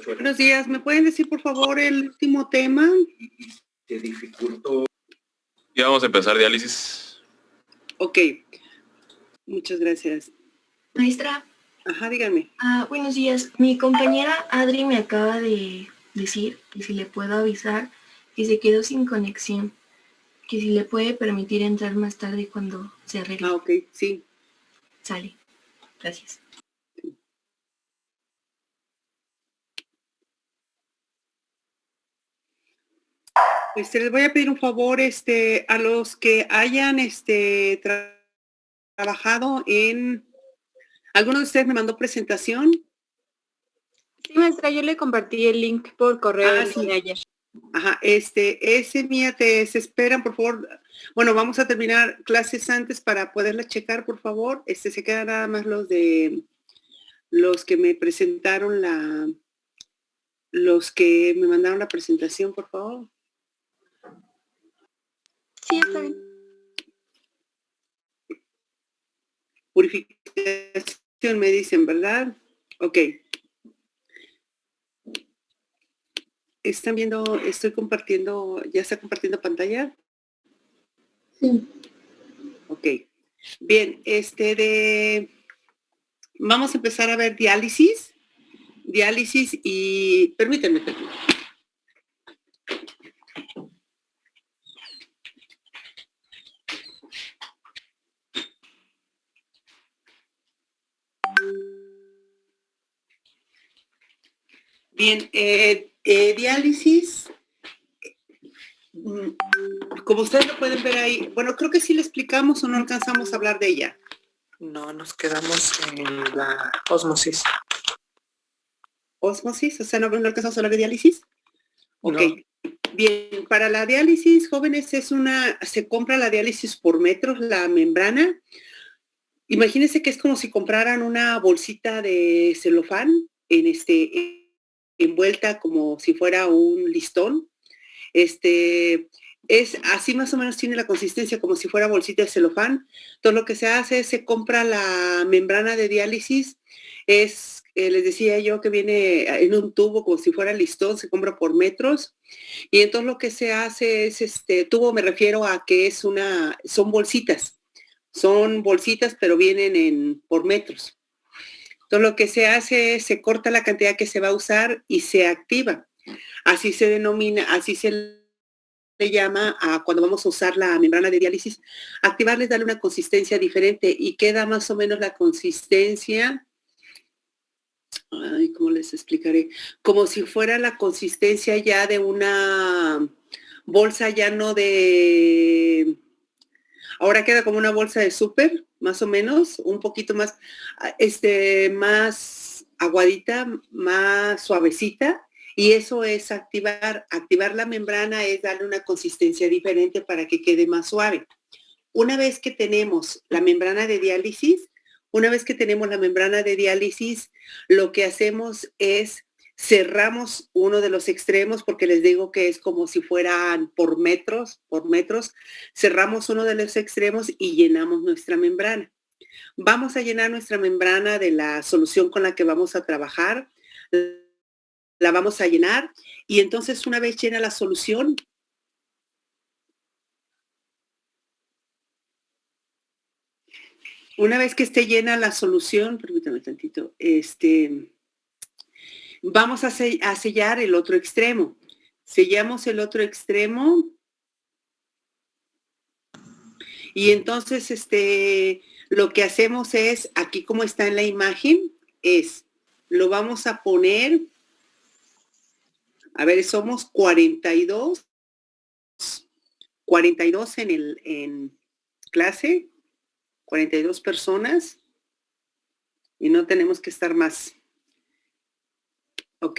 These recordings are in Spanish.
Buenos días, ¿me pueden decir por favor el último tema? Ya vamos a empezar diálisis. Ok, muchas gracias. Maestra. Ajá, dígame. Buenos días. Mi compañera Adri me acaba de decir que si le puedo avisar que se quedó sin conexión, que si le puede permitir entrar más tarde cuando se arregle. Ok, sí. Sale. Gracias. Les voy a pedir un favor, a los que hayan, trabajado en... ¿Alguno de ustedes me mandó presentación? Sí, maestra, yo le compartí el link por correo sí. ayer. Ajá, ese mía se esperan, por favor. Bueno, vamos a terminar clases antes para poderla checar, por favor. Se quedan nada más los que me presentaron los que me mandaron la presentación, por favor. Sí, está bien. Purificación me dicen, ¿verdad? Ok. ¿Están viendo? Estoy compartiendo, ¿ya está compartiendo pantalla? Sí. Ok. Bien, vamos a empezar a ver diálisis. Diálisis y... Permítanme. Bien, diálisis, como ustedes lo pueden ver ahí, bueno, creo que sí le explicamos o no alcanzamos a hablar de ella. No, nos quedamos en la ósmosis. ¿Ósmosis? O sea, ¿no alcanzamos a hablar de diálisis? Ok. No. Bien, para la diálisis, jóvenes, se compra la diálisis por metros, la membrana. Imagínense que es como si compraran una bolsita de celofán envuelta como si fuera un listón. Es así más o menos, tiene la consistencia como si fuera bolsita de celofán. Entonces lo que se hace es se compra la membrana de diálisis, les decía yo que viene en un tubo como si fuera listón, se compra por metros, y entonces lo que se hace es, tubo me refiero a que son bolsitas pero vienen por metros. Entonces lo que se hace es se corta la cantidad que se va a usar y se activa. Así se denomina, así se le llama a cuando vamos a usar la membrana de diálisis, activarles, darle una consistencia diferente y queda más o menos la consistencia, ¿cómo les explicaré? Como si fuera la consistencia ya de una bolsa, ya no de... Ahora queda como una bolsa de súper, más o menos, un poquito más, más aguadita, más suavecita, y eso es activar la membrana, es darle una consistencia diferente para que quede más suave. Una vez que tenemos la membrana de diálisis, lo que hacemos es cerramos uno de los extremos, porque les digo que es como si fueran por metros, cerramos uno de los extremos y llenamos nuestra membrana. Vamos a llenar nuestra membrana de la solución con la que vamos a trabajar, la vamos a llenar, y entonces una vez llena la solución, una vez que esté llena la solución, permítame tantito, vamos a sellar el otro extremo. Sellamos el otro extremo y entonces lo que hacemos es, aquí como está en la imagen, lo vamos a poner, a ver, somos 42 en clase, 42 personas y no tenemos que estar más. Ok,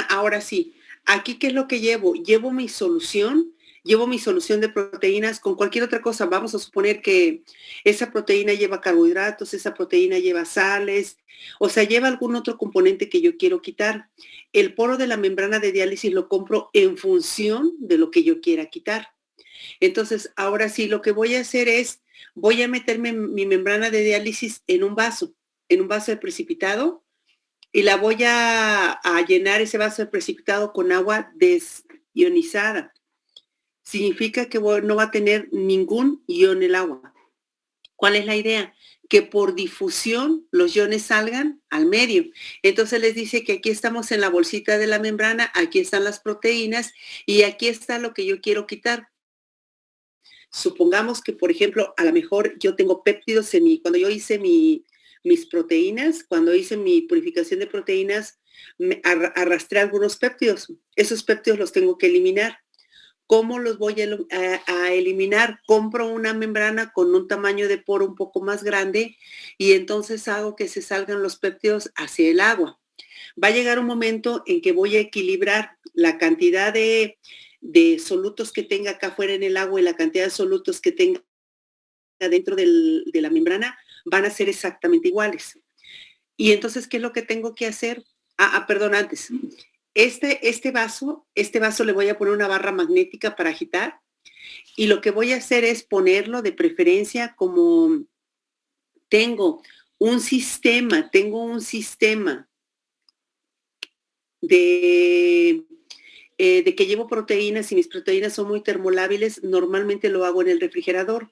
ahora sí, aquí ¿qué es lo que llevo? Llevo mi solución de proteínas con cualquier otra cosa. Vamos a suponer que esa proteína lleva carbohidratos, esa proteína lleva sales, o sea, lleva algún otro componente que yo quiero quitar. El poro de la membrana de diálisis lo compro en función de lo que yo quiera quitar. Entonces, ahora sí, lo que voy a hacer es voy a meterme mi membrana de diálisis en un vaso de precipitado, y la voy a llenar ese vaso de precipitado con agua desionizada. Significa que no va a tener ningún ion el agua. ¿Cuál es la idea? Que por difusión los iones salgan al medio. Entonces les dice que aquí estamos en la bolsita de la membrana, aquí están las proteínas y aquí está lo que yo quiero quitar. Supongamos que, por ejemplo, a lo mejor yo tengo péptidos cuando yo hice mis proteínas, cuando hice mi purificación de proteínas, arrastré algunos péptidos. Esos péptidos los tengo que eliminar. ¿Cómo los voy a eliminar? Compro una membrana con un tamaño de poro un poco más grande y entonces hago que se salgan los péptidos hacia el agua. Va a llegar un momento en que voy a equilibrar la cantidad de solutos que tenga acá afuera en el agua y la cantidad de solutos que tenga dentro de la membrana van a ser exactamente iguales. Y entonces, ¿qué es lo que tengo que hacer? Perdón, antes. Este vaso le voy a poner una barra magnética para agitar y lo que voy a hacer es ponerlo de preferencia como tengo un sistema de que llevo proteínas y mis proteínas son muy termolábiles, normalmente lo hago en el refrigerador,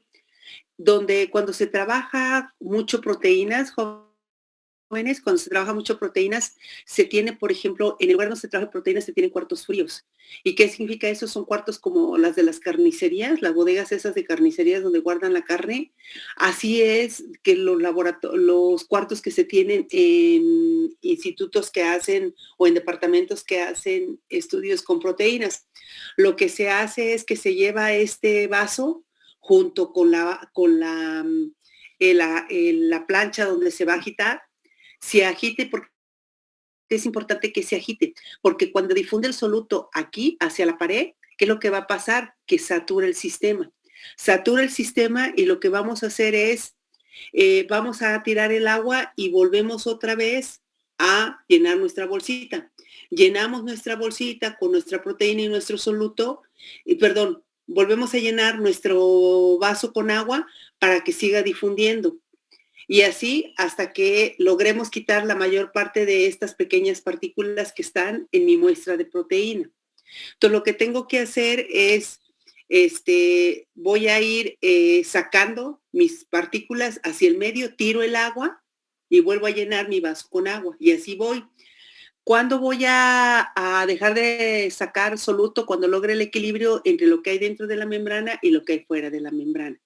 donde cuando se trabaja mucho proteínas, jóvenes, cuando se trabaja mucho proteínas, se tiene, por ejemplo, en el lugar donde se trabaja proteínas se tienen cuartos fríos. ¿Y qué significa eso? Son cuartos como las de las carnicerías, las bodegas esas de carnicerías donde guardan la carne. Así es que los cuartos que se tienen en institutos que hacen o en departamentos que hacen estudios con proteínas. Lo que se hace es que se lleva este vaso junto con la plancha donde se va a agitar. Se agite porque es importante que se agite, porque cuando difunde el soluto aquí hacia la pared, ¿qué es lo que va a pasar? Que satura el sistema. Satura el sistema y lo que vamos a hacer es, vamos a tirar el agua y volvemos otra vez a llenar nuestra bolsita. Llenamos nuestra bolsita con nuestra proteína y nuestro soluto, volvemos a llenar nuestro vaso con agua para que siga difundiendo. Y así hasta que logremos quitar la mayor parte de estas pequeñas partículas que están en mi muestra de proteína. Entonces, lo que tengo que hacer es, voy a ir sacando mis partículas hacia el medio, tiro el agua y vuelvo a llenar mi vaso con agua. Y así voy. ¿Cuándo voy a dejar de sacar soluto? Cuando logre el equilibrio entre lo que hay dentro de la membrana y lo que hay fuera de la membrana.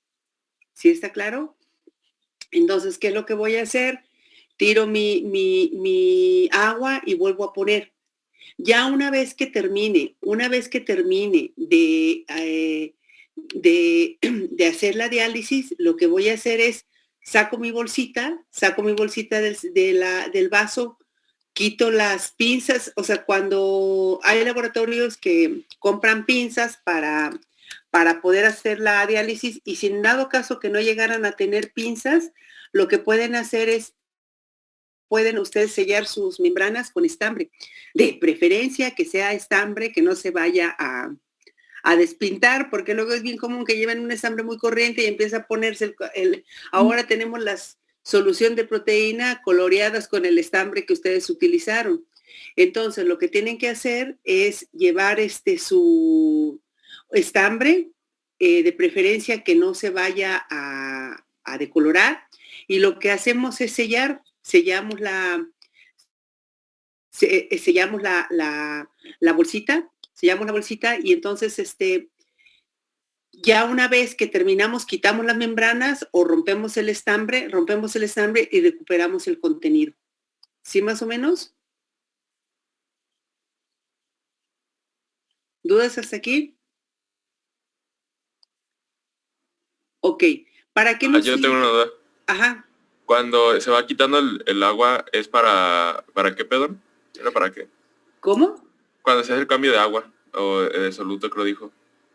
¿Sí está claro? Entonces, ¿qué es lo que voy a hacer? Tiro mi agua y vuelvo a poner. Ya una vez que termine de hacer la diálisis, lo que voy a hacer es saco mi bolsita del vaso, quito las pinzas. O sea, cuando hay laboratorios que compran pinzas para poder hacer la diálisis, y si en dado caso que no llegaran a tener pinzas, lo que pueden hacer es, pueden ustedes sellar sus membranas con estambre, de preferencia que sea estambre que no se vaya a despintar, porque luego es bien común que lleven un estambre muy corriente y empieza a ponerse ahora tenemos la solución de proteína coloreadas con el estambre que ustedes utilizaron. Entonces, lo que tienen que hacer es llevar su estambre, de preferencia que no se vaya a decolorar, y lo que hacemos es sellamos la bolsita, y entonces ya una vez que terminamos, quitamos las membranas o rompemos el estambre y recuperamos el contenido. ¿Sí, más o menos? ¿Dudas hasta aquí? Ok. ¿Para qué nos Yo tengo una duda. Ajá. Cuando se va quitando el agua, ¿es para qué, perdón? ¿Era para qué? ¿Cómo? Cuando se hace el cambio de agua, o de soluto, creo dijo,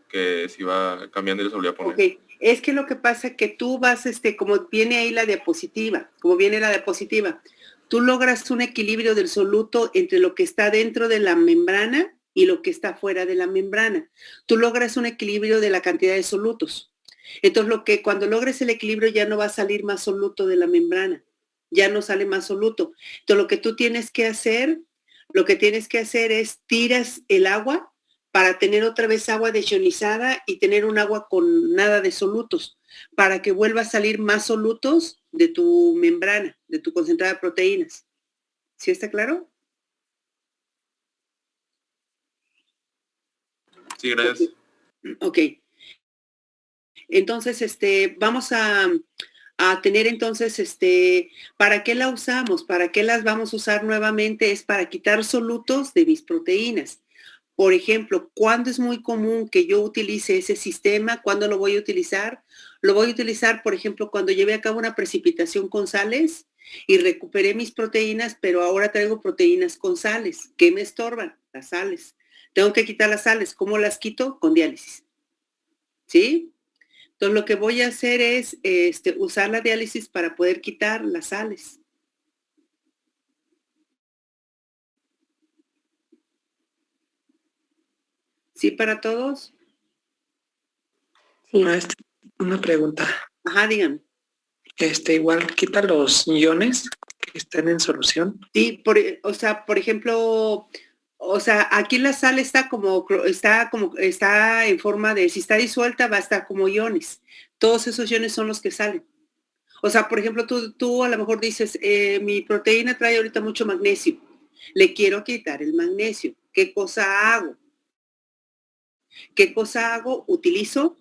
que se iba cambiando y se volvía a poner. Ok. Es que lo que pasa es que tú vas, como viene ahí la diapositiva, tú logras un equilibrio del soluto entre lo que está dentro de la membrana y lo que está fuera de la membrana. Tú logras un equilibrio de la cantidad de solutos. Entonces, cuando logres el equilibrio ya no va a salir más soluto de la membrana, ya no sale más soluto. Entonces, lo que tienes que hacer es tiras el agua para tener otra vez agua desionizada y tener un agua con nada de solutos, para que vuelva a salir más solutos de tu membrana, de tu concentrada de proteínas. ¿Sí está claro? Sí, gracias. Ok. Entonces, vamos a tener entonces, ¿para qué la usamos? ¿Para qué las vamos a usar nuevamente? Es para quitar solutos de mis proteínas. Por ejemplo, ¿cuándo es muy común que yo utilice ese sistema? ¿Cuándo lo voy a utilizar? Lo voy a utilizar, por ejemplo, cuando llevé a cabo una precipitación con sales y recuperé mis proteínas, pero ahora traigo proteínas con sales. ¿Qué me estorban? Las sales. Tengo que quitar las sales. ¿Cómo las quito? Con diálisis. ¿Sí? Entonces, lo que voy a hacer es usar la diálisis para poder quitar las sales. ¿Sí para todos? Sí. Maestra, una pregunta. Ajá, digan. Igual quita los iones que estén en solución. Sí, por ejemplo, aquí la sal está en forma de, si está disuelta, va a estar como iones. Todos esos iones son los que salen. O sea, por ejemplo, tú a lo mejor dices, mi proteína trae ahorita mucho magnesio. Le quiero quitar el magnesio. ¿Qué cosa hago? Utilizo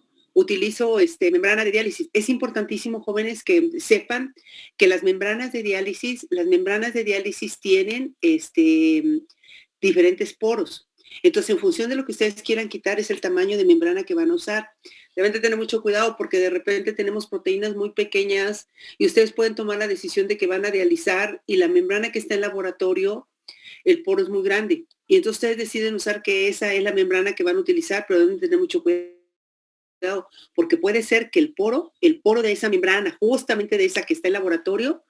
membrana de diálisis. Es importantísimo, jóvenes, que sepan que las membranas de diálisis tienen diferentes poros. Entonces, en función de lo que ustedes quieran quitar, es el tamaño de membrana que van a usar. Deben de tener mucho cuidado porque de repente tenemos proteínas muy pequeñas y ustedes pueden tomar la decisión de que van a dializar y la membrana que está en laboratorio, el poro es muy grande. Y entonces ustedes deciden usar que esa es la membrana que van a utilizar, pero deben tener mucho cuidado, porque puede ser que el poro de esa membrana, justamente de esa que está en laboratorio,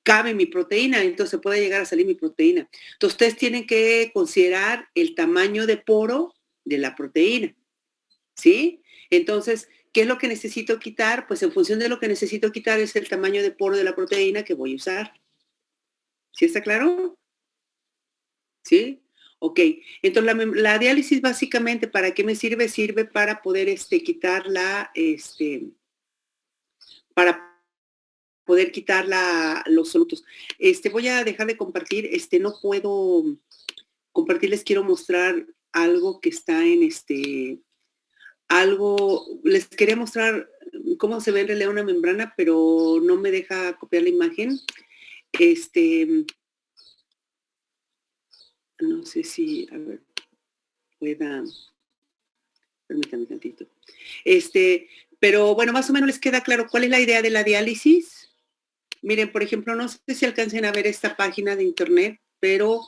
cabe mi proteína, entonces puede llegar a salir mi proteína. Entonces ustedes tienen que considerar el tamaño de poro de la proteína, ¿sí? Entonces, ¿qué es lo que necesito quitar? Pues en función de lo que necesito quitar es el tamaño de poro de la proteína que voy a usar. ¿Sí está claro? ¿Sí? Ok. Entonces, la diálisis básicamente, ¿para qué me sirve? Sirve para poder quitar los solutos. Voy a dejar de compartir. No puedo compartir, les quiero mostrar algo que está en les quería mostrar cómo se ve en realidad una membrana, pero no me deja copiar la imagen. No sé si, a ver, permítame tantito. Pero bueno, más o menos les queda claro cuál es la idea de la diálisis. Miren, por ejemplo, no sé si alcancen a ver esta página de internet, pero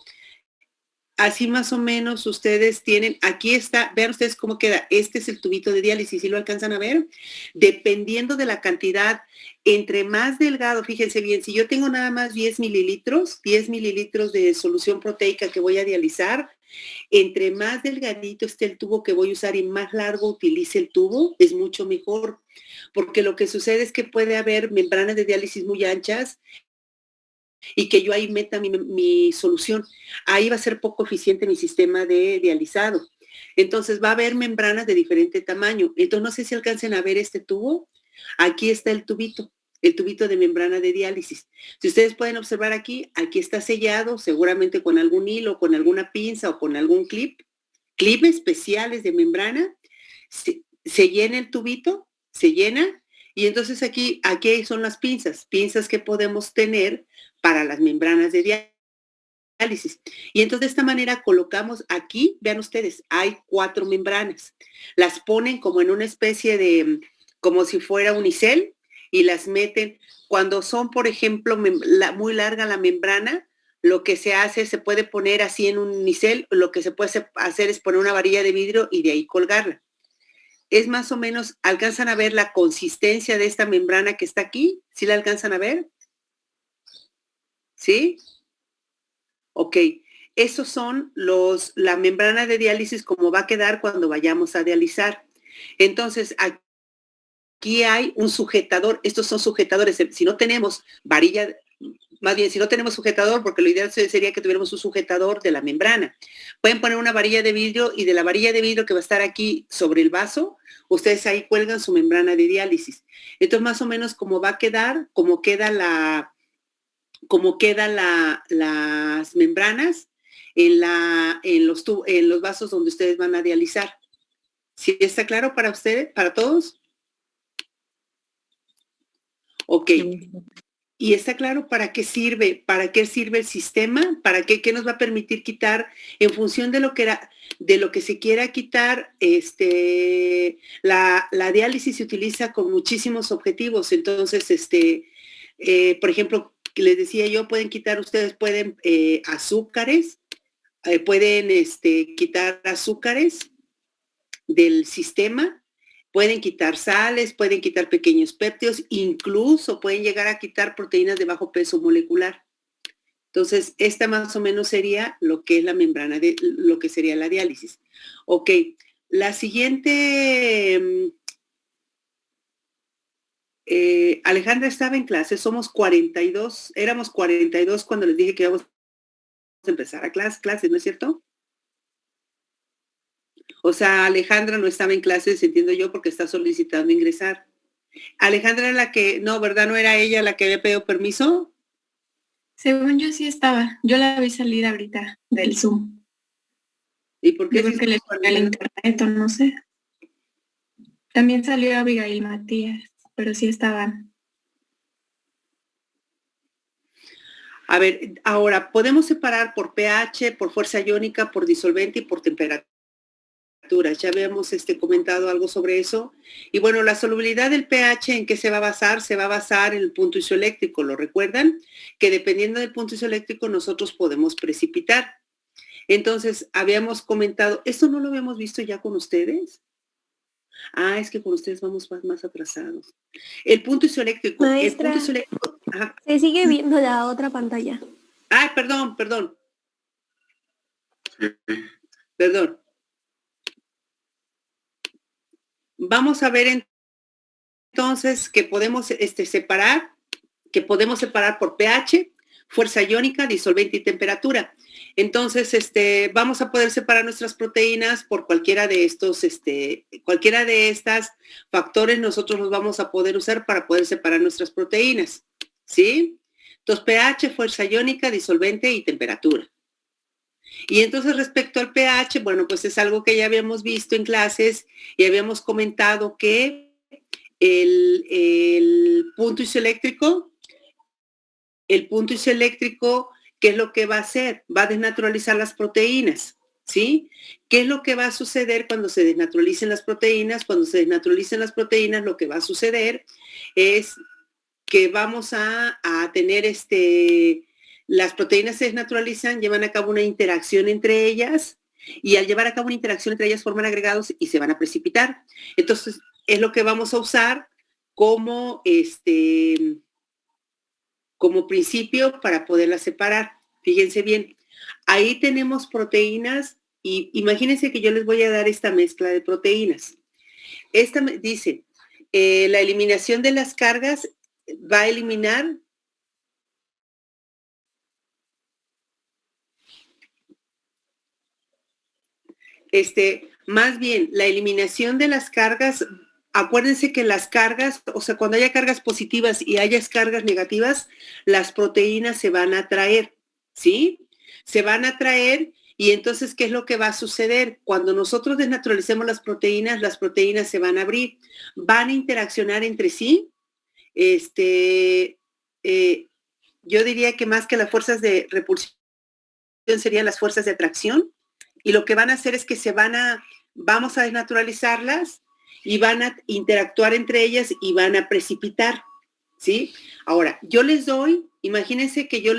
así más o menos ustedes tienen, aquí está, vean ustedes cómo queda, este es el tubito de diálisis, ¿sí lo alcanzan a ver? Dependiendo de la cantidad, entre más delgado, fíjense bien, si yo tengo nada más 10 mililitros de solución proteica que voy a dializar, entre más delgadito esté el tubo que voy a usar y más largo utilice el tubo, es mucho mejor, porque lo que sucede es que puede haber membranas de diálisis muy anchas y que yo ahí meta mi solución. Ahí va a ser poco eficiente mi sistema de dializado. Entonces va a haber membranas de diferente tamaño. Entonces no sé si alcancen a ver este tubo. Aquí está el tubito de membrana de diálisis. Si ustedes pueden observar aquí está sellado, seguramente con algún hilo, con alguna pinza o con algún clip especiales de membrana. Se llena el tubito, se llena, y entonces aquí son las pinzas que podemos tener para las membranas de diálisis. Y entonces de esta manera colocamos aquí, vean ustedes, hay 4 membranas. Las ponen como en una especie de, como si fuera unicel, y las meten. Cuando son, por ejemplo, muy larga la membrana, lo que se hace, se puede poner así en un unicel, lo que se puede hacer es poner una varilla de vidrio y de ahí colgarla. Es más o menos, ¿alcanzan a ver la consistencia de esta membrana que está aquí? ¿Sí la alcanzan a ver? ¿Sí? Ok. Esos son la membrana de diálisis como va a quedar cuando vayamos a dializar. Entonces, aquí hay un sujetador, estos son sujetadores, si no tenemos varilla, más bien si no tenemos sujetador, porque lo ideal sería que tuviéramos un sujetador de la membrana. Pueden poner una varilla de vidrio y de la varilla de vidrio que va a estar aquí sobre el vaso, ustedes ahí cuelgan su membrana de diálisis. Entonces más o menos como va a quedar, como quedan las membranas en los vasos donde ustedes van a dializar. ¿Sí está claro para ustedes, para todos? Ok. ¿Y está claro para qué sirve? ¿Para qué sirve el sistema? ¿Para qué nos va a permitir quitar en función de lo que se quiera quitar? La diálisis se utiliza con muchísimos objetivos. Entonces, por ejemplo, les decía yo, ustedes pueden azúcares, pueden quitar azúcares del sistema, pueden quitar sales, pueden quitar pequeños péptidos, incluso pueden llegar a quitar proteínas de bajo peso molecular. Entonces, esta más o menos sería lo que es la membrana, lo que sería la diálisis. Ok, la siguiente, Alejandra estaba en clase, somos 42, éramos 42 cuando les dije que íbamos a empezar a clases, ¿no es cierto? O sea, Alejandra no estaba en clases, entiendo yo, porque está solicitando ingresar. Alejandra era la que, no, ¿verdad? ¿No era ella la que había pedido permiso? Según yo sí estaba. Yo la vi salir ahorita del Zoom. ¿Y por qué? Yo creo que le fue el internet o no sé. También salió Abigail Matías, pero sí estaban. A ver, ahora, podemos separar por pH, por fuerza iónica, por disolvente y por temperatura. Ya habíamos comentado algo sobre eso. Y bueno, la solubilidad del pH, ¿en qué se va a basar? Se va a basar en el punto isoeléctrico. ¿Lo recuerdan? Que dependiendo del punto isoeléctrico nosotros podemos precipitar. Entonces, habíamos comentado, ¿esto no lo habíamos visto ya con ustedes? Ah, es que con ustedes vamos más atrasados. El punto isoeléctrico. Maestra, el punto isoeléctrico, se sigue viendo la otra pantalla. Ay, perdón. Sí. Perdón. Vamos a ver entonces que podemos separar por pH, fuerza iónica, disolvente y temperatura. Entonces, vamos a poder separar nuestras proteínas por cualquiera de estos factores, nosotros los vamos a poder usar para poder separar nuestras proteínas, ¿sí? Entonces, pH, fuerza iónica, disolvente y temperatura. Y entonces respecto al pH, bueno, pues es algo que ya habíamos visto en clases y habíamos comentado que el punto isoeléctrico, ¿qué es lo que va a hacer? Va a desnaturalizar las proteínas, ¿sí? ¿Qué es lo que va a suceder cuando se desnaturalicen las proteínas? Cuando se desnaturalicen las proteínas, lo que va a suceder es que vamos a tener las proteínas se desnaturalizan, llevan a cabo una interacción entre ellas y al llevar a cabo una interacción entre ellas forman agregados y se van a precipitar. Entonces, es lo que vamos a usar como principio para poderlas separar. Fíjense bien, ahí tenemos proteínas y imagínense que yo les voy a dar esta mezcla de proteínas. Esta dice, la eliminación de las cargas va a eliminar más bien la eliminación de las cargas. Acuérdense que las cargas, o sea, cuando haya cargas positivas y haya cargas negativas, las proteínas se van a atraer, ¿sí? Se van a atraer y entonces, ¿qué es lo que va a suceder? Cuando nosotros desnaturalicemos las proteínas se van a abrir, van a interaccionar entre sí. Yo diría que más que las fuerzas de repulsión serían las fuerzas de atracción y lo que van a hacer es que vamos a desnaturalizarlas y van a interactuar entre ellas y van a precipitar, ¿sí? Ahora, yo les doy, imagínense que yo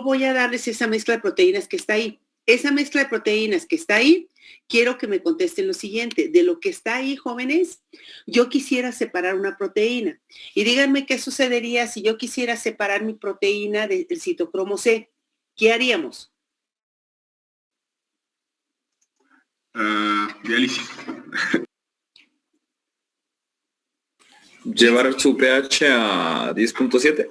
voy a darles esa mezcla de proteínas que está ahí. Esa mezcla de proteínas que está ahí, quiero que me contesten lo siguiente. De lo que está ahí, jóvenes, yo quisiera separar una proteína. Y díganme qué sucedería si yo quisiera separar mi proteína del citocromo C. ¿Qué haríamos? Diálisis. Llevar su pH a 10.7.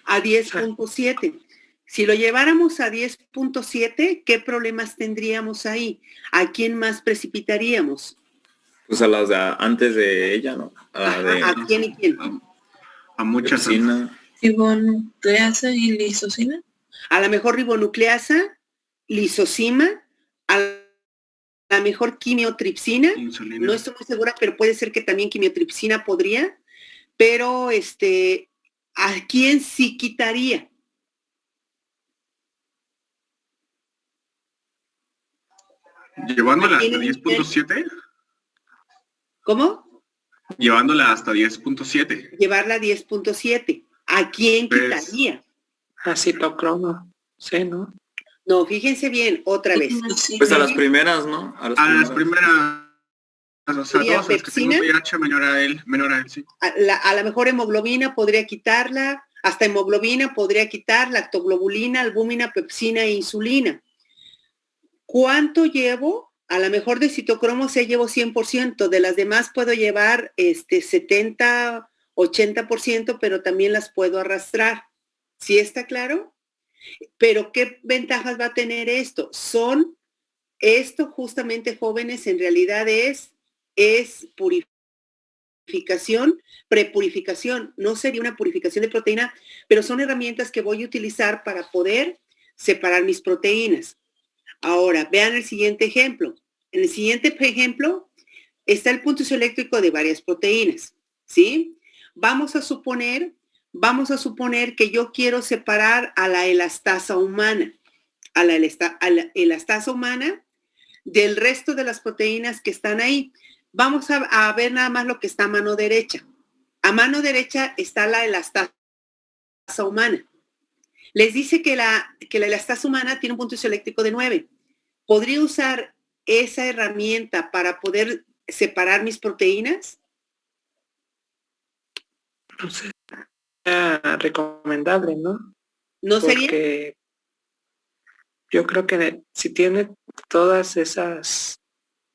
A 10.7. Si lo lleváramos a 10.7, ¿qué problemas tendríamos ahí? ¿A quién más precipitaríamos? Pues a las de antes de ella, ¿no? ¿A quién y quién? A muchas. Ribonucleasa y lisocima. A la mejor ribonucleasa, lisocima, a la mejor quimiotripsina. Insulina. No estoy muy segura, pero puede ser que también quimiotripsina podría. Pero ¿a quién sí quitaría? Llevándola hasta 10.7. ¿Cómo? Llevándola hasta 10.7. Llevarla a 10.7. ¿A quién quitaría? A citocromo. Sí, ¿no? No, fíjense bien, otra vez. Pues a las primeras, ¿no? A las primeras. O sea, todas las que tengo pH menor a él, sí. A la mejor hemoglobina podría quitarla, hasta hemoglobina podría quitar, lactoglobulina, albúmina, pepsina e insulina. ¿Cuánto llevo? A lo mejor de citocromo sí llevo 100%, de las demás puedo llevar 70, 80%, pero también las puedo arrastrar. ¿Sí está claro? Pero ¿qué ventajas va a tener esto? Esto justamente, jóvenes, en realidad es purificación, prepurificación. No sería una purificación de proteína, pero son herramientas que voy a utilizar para poder separar mis proteínas. Ahora, vean el siguiente ejemplo. En el siguiente ejemplo está el punto isoeléctrico de varias proteínas, ¿sí? Vamos a suponer que yo quiero separar a la elastasa humana, a la elastasa humana del resto de las proteínas que están ahí. Vamos a ver nada más lo que está a mano derecha. A mano derecha está la elastasa humana. Les dice que la elastasa humana tiene un punto isoeléctrico de 9. ¿Podría usar esa herramienta para poder separar mis proteínas? No sería recomendable, ¿no? ¿No sería? Porque yo creo que si tiene todas esas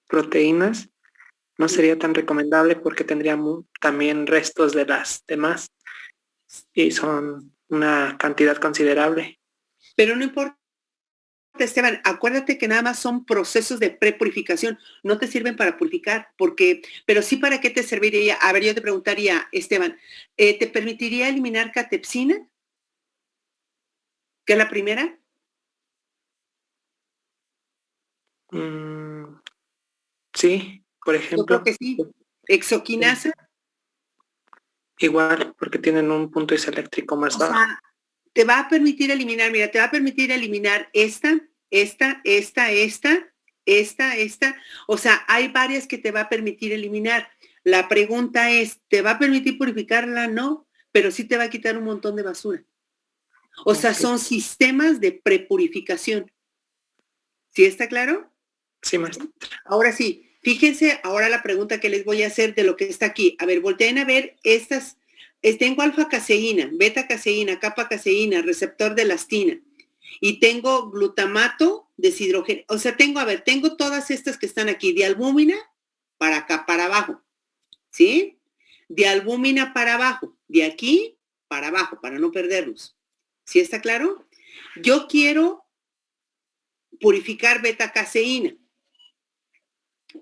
proteínas, no sería tan recomendable porque tendría también restos de las demás y son una cantidad considerable. Pero no importa, Esteban, acuérdate que nada más son procesos de prepurificación, no te sirven para purificar, pero sí para qué te serviría. A ver, yo te preguntaría, Esteban, ¿te permitiría eliminar catepsina? ¿Que es la primera? Sí, por ejemplo. Yo creo que sí. ¿Exoquinasa? Igual, porque tienen un punto isoeléctrico más bajo. Sea, te va a permitir eliminar, mira, te va a permitir eliminar esta. O sea, hay varias que te va a permitir eliminar. La pregunta es, ¿te va a permitir purificarla? No, pero sí te va a quitar un montón de basura. O sea, son sistemas de prepurificación. ¿Sí está claro? Sí, maestra. Ahora sí, fíjense ahora la pregunta que les voy a hacer de lo que está aquí. A ver, volteen a ver estas. Tengo alfa-caseína, beta-caseína, kappa-caseína, receptor de elastina. Y tengo glutamato deshidrogenado. O sea, tengo todas estas que están aquí. De albúmina para acá, para abajo. ¿Sí? De albúmina para abajo. De aquí para abajo, para no perdernos. ¿Sí está claro? Yo quiero purificar beta-caseína.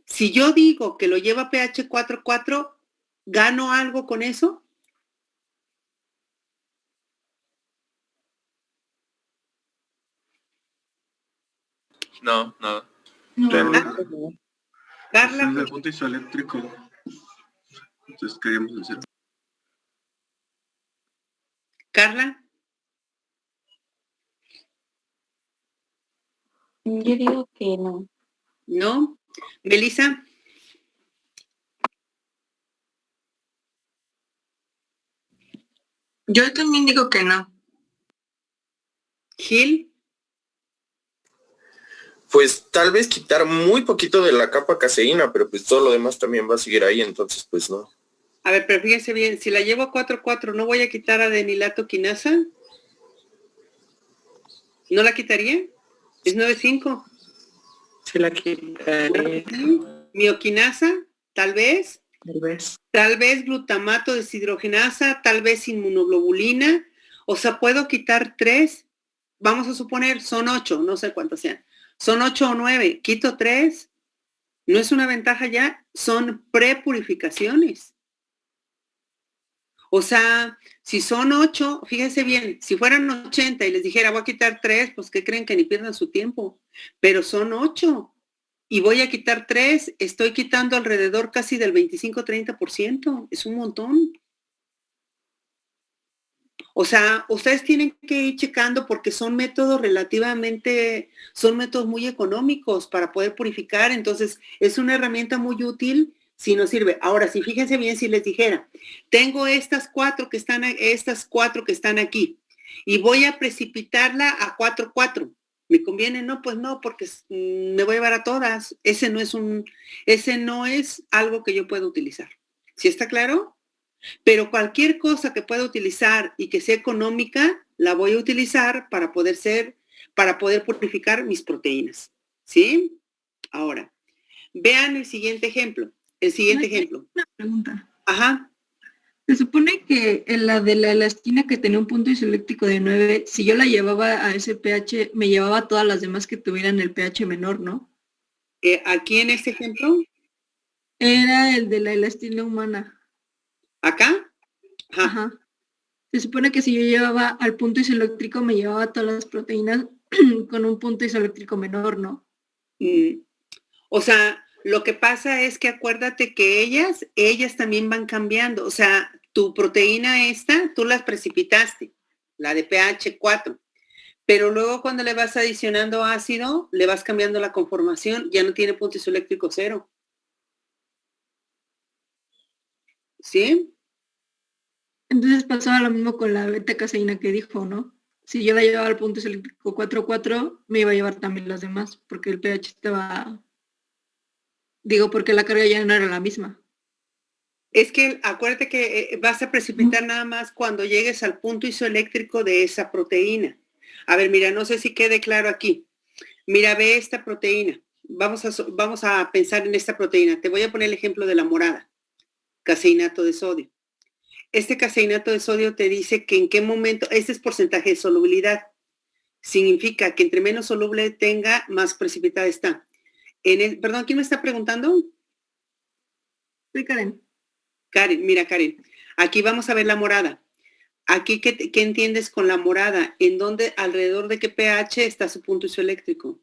Si yo digo que lo llevo a pH 4.4, ¿gano algo con eso? No, nada. Realmente no. Carla. Es el punto isoeléctrico. Entonces queríamos hacer. Carla. Yo digo que no. ¿No? Melissa. Yo también digo que no. Gil. Pues tal vez quitar muy poquito de la capa caseína, pero pues todo lo demás también va a seguir ahí, entonces pues no. A ver, pero fíjense bien, si la llevo a 4.4, ¿no voy a quitar adenilato quinasa? ¿No la quitaría? Es 9.5. Sí la quitaría. Mioquinasa, tal vez. Tal vez glutamato deshidrogenasa, tal vez inmunoglobulina. O sea, puedo quitar 3. Vamos a suponer, son 8, no sé cuántos sean. Son 8 o 9. Quito 3. No es una ventaja ya, son prepurificaciones. O sea, si son 8, fíjense bien, si fueran 80 y les dijera voy a quitar 3, pues ¿qué creen? Que ni pierdan su tiempo. Pero son 8 y voy a quitar 3, estoy quitando alrededor casi del 25-30%. Es un montón. O sea, ustedes tienen que ir checando porque son métodos son métodos muy económicos para poder purificar. Entonces, es una herramienta muy útil si nos sirve. Ahora, si fíjense bien, si les dijera, tengo estas 4 que están aquí y voy a precipitarla a 4,4. ¿Me conviene? No, pues no, porque me voy a llevar a todas. Ese no es algo que yo pueda utilizar. ¿Sí está claro? Pero cualquier cosa que pueda utilizar y que sea económica, la voy a utilizar para poder purificar mis proteínas. ¿Sí? Ahora, vean el siguiente ejemplo. Una pregunta. Ajá. Se supone que en la de la elastina que tenía un punto isoeléctrico de 9, si yo la llevaba a ese pH, me llevaba a todas las demás que tuvieran el pH menor, ¿no? Aquí en este ejemplo. Era el de la elastina humana. ¿Acá? Ajá. Se supone que si yo llevaba al punto isoeléctrico, me llevaba a todas las proteínas con un punto isoeléctrico menor, ¿no? O sea, lo que pasa es que acuérdate que ellas también van cambiando. O sea, tu proteína esta, tú las precipitaste, la de pH 4. Pero luego cuando le vas adicionando ácido, le vas cambiando la conformación, ya no tiene punto isoeléctrico 0. ¿Sí? Entonces pasaba lo mismo con la beta-caseína que dijo, ¿no? Si yo la llevaba al punto isoeléctrico 4,4, me iba a llevar también las demás, porque el pH estaba... porque la carga ya no era la misma. Es que acuérdate que vas a precipitar nada más cuando llegues al punto isoeléctrico de esa proteína. A ver, mira, no sé si quede claro aquí. Mira, ve esta proteína. Vamos a pensar en esta proteína. Te voy a poner el ejemplo de la morada, caseinato de sodio. Este caseinato de sodio te dice que en qué momento, este es porcentaje de solubilidad. Significa que entre menos soluble tenga, más precipitada está. Perdón, ¿quién me está preguntando? Soy Karen. Karen, mira Karen, aquí vamos a ver la morada. Aquí, ¿qué entiendes con la morada? ¿En dónde, alrededor de qué pH está su punto isoeléctrico?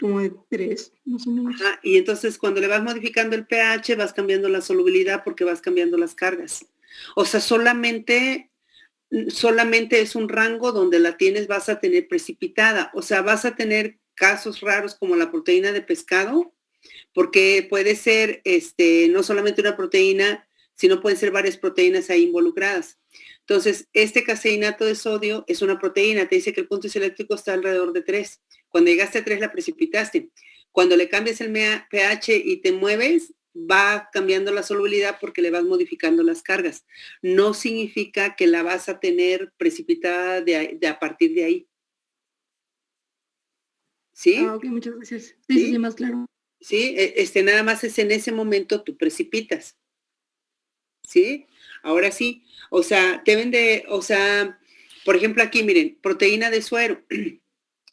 Como de 3, más o menos. Y entonces cuando le vas modificando el pH, vas cambiando la solubilidad porque vas cambiando las cargas. O sea, solamente es un rango donde la vas a tener precipitada. O sea, vas a tener casos raros como la proteína de pescado, porque puede ser no solamente una proteína, sino pueden ser varias proteínas ahí involucradas. Entonces, este caseinato de sodio es una proteína, te dice que el punto isoeléctrico está alrededor de 3. Cuando llegaste a 3 la precipitaste. Cuando le cambias el pH y te mueves, va cambiando la solubilidad porque le vas modificando las cargas. No significa que la vas a tener precipitada a partir de ahí. ¿Sí? Ok, muchas gracias. Sí, más claro. Sí, nada más es en ese momento tú precipitas. ¿Sí? Ahora sí, o sea, por ejemplo aquí, miren, proteína de suero.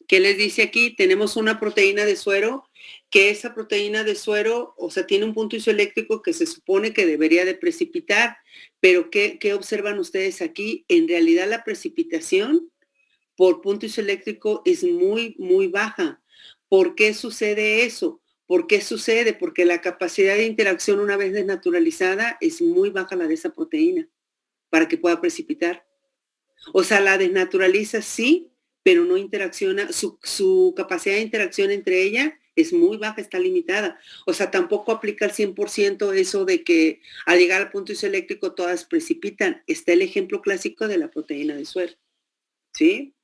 ¿Qué les dice aquí? Tenemos una proteína de suero, que esa proteína de suero, o sea, tiene un punto isoeléctrico que se supone que debería de precipitar, pero ¿qué observan ustedes aquí? En realidad la precipitación por punto isoeléctrico es muy, muy baja. ¿Por qué sucede eso? ¿Por qué sucede? Porque la capacidad de interacción una vez desnaturalizada es muy baja la de esa proteína para que pueda precipitar. O sea, la desnaturaliza sí, pero no interacciona. Su capacidad de interacción entre ella es muy baja, está limitada. O sea, tampoco aplica al 100% eso de que al llegar al punto isoeléctrico todas precipitan. Está el ejemplo clásico de la proteína de suero. ¿Sí?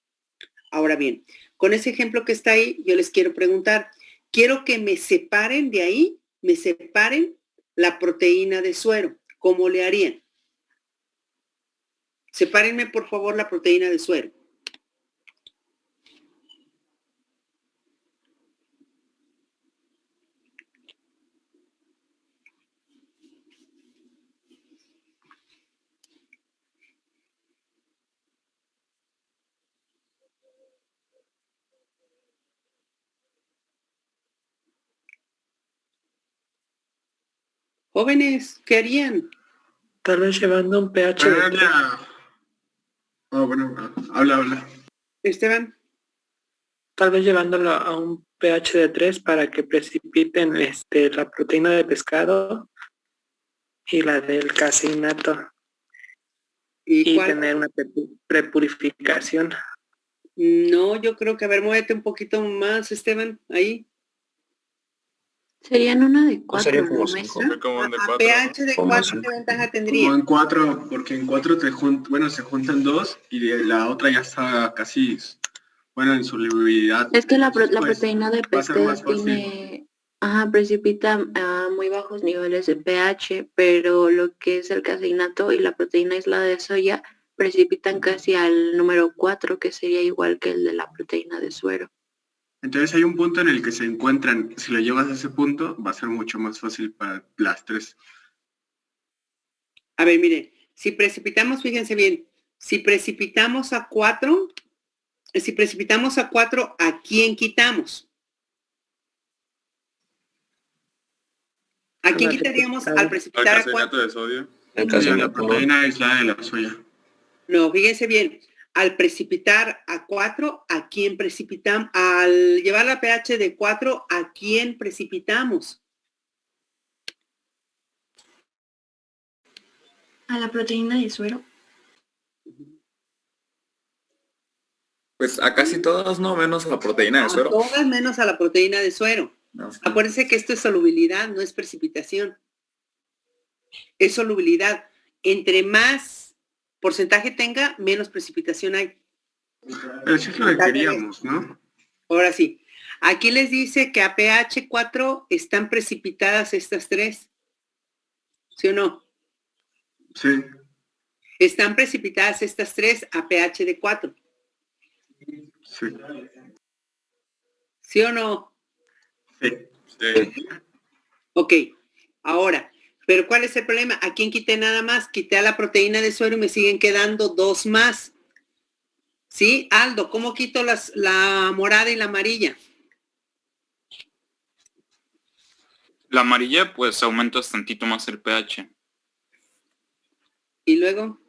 Ahora bien, con ese ejemplo que está ahí, yo les quiero preguntar, quiero que me separen de ahí, la proteína de suero. ¿Cómo le harían? Sepárenme, por favor, la proteína de suero. Jóvenes, ¿qué harían? Tal vez llevando un pH de 3. Bueno, habla. Esteban. Tal vez llevándolo a un pH de 3 para que precipiten la proteína de pescado y la del caseinato. Y tener una prepurificación. No, yo creo que, a ver, muévete un poquito más, Esteban, ahí. Serían una de 4, sería como ¿no, 5. maestra? Como un de A 4. pH de 4, ¿qué ventaja tendría? Como en 4, porque en 4 se juntan 2 y la otra ya está casi, en solubilidad. Es que la Entonces, pues, proteína de va a ser pescado más fácil. tiene, precipita a muy bajos niveles de pH, pero lo que es el caseinato y la proteína aislada de soya precipitan casi al número 4, que sería igual que el de la proteína de suero. Entonces hay un punto en el que se encuentran. Si lo llevas a ese punto, va a ser mucho más fácil para las 3. A ver, miren, si precipitamos, fíjense bien, si precipitamos a 4, ¿a quién quitamos? ¿A quién quitaríamos al precipitar a 4? Caseinato de sodio. La proteína aislada de la soya. No, fíjense bien, al precipitar a 4, ¿a quién precipitamos? Al llevar la pH de 4, ¿a quién precipitamos? A la proteína de suero. Pues a casi todas, no, menos a la proteína de suero. A todas menos a la proteína de suero. No, sí. Acuérdense que esto es solubilidad, no es precipitación. Es solubilidad. Entre más porcentaje tenga, menos precipitación hay. Pero eso es lo que queríamos, ¿no? Ahora sí. Aquí les dice que a pH 4 están precipitadas estas 3. ¿Sí o no? Sí. Están precipitadas estas 3 a pH de 4. Sí. ¿Sí o no? Sí. Ok. Ahora, pero ¿cuál es el problema? ¿A quién quité nada más? Quité a la proteína de suero y me siguen quedando 2 más. ¿Sí? Aldo, ¿cómo quito la morada y la amarilla? La amarilla, pues aumentas tantito más el pH. ¿Y luego?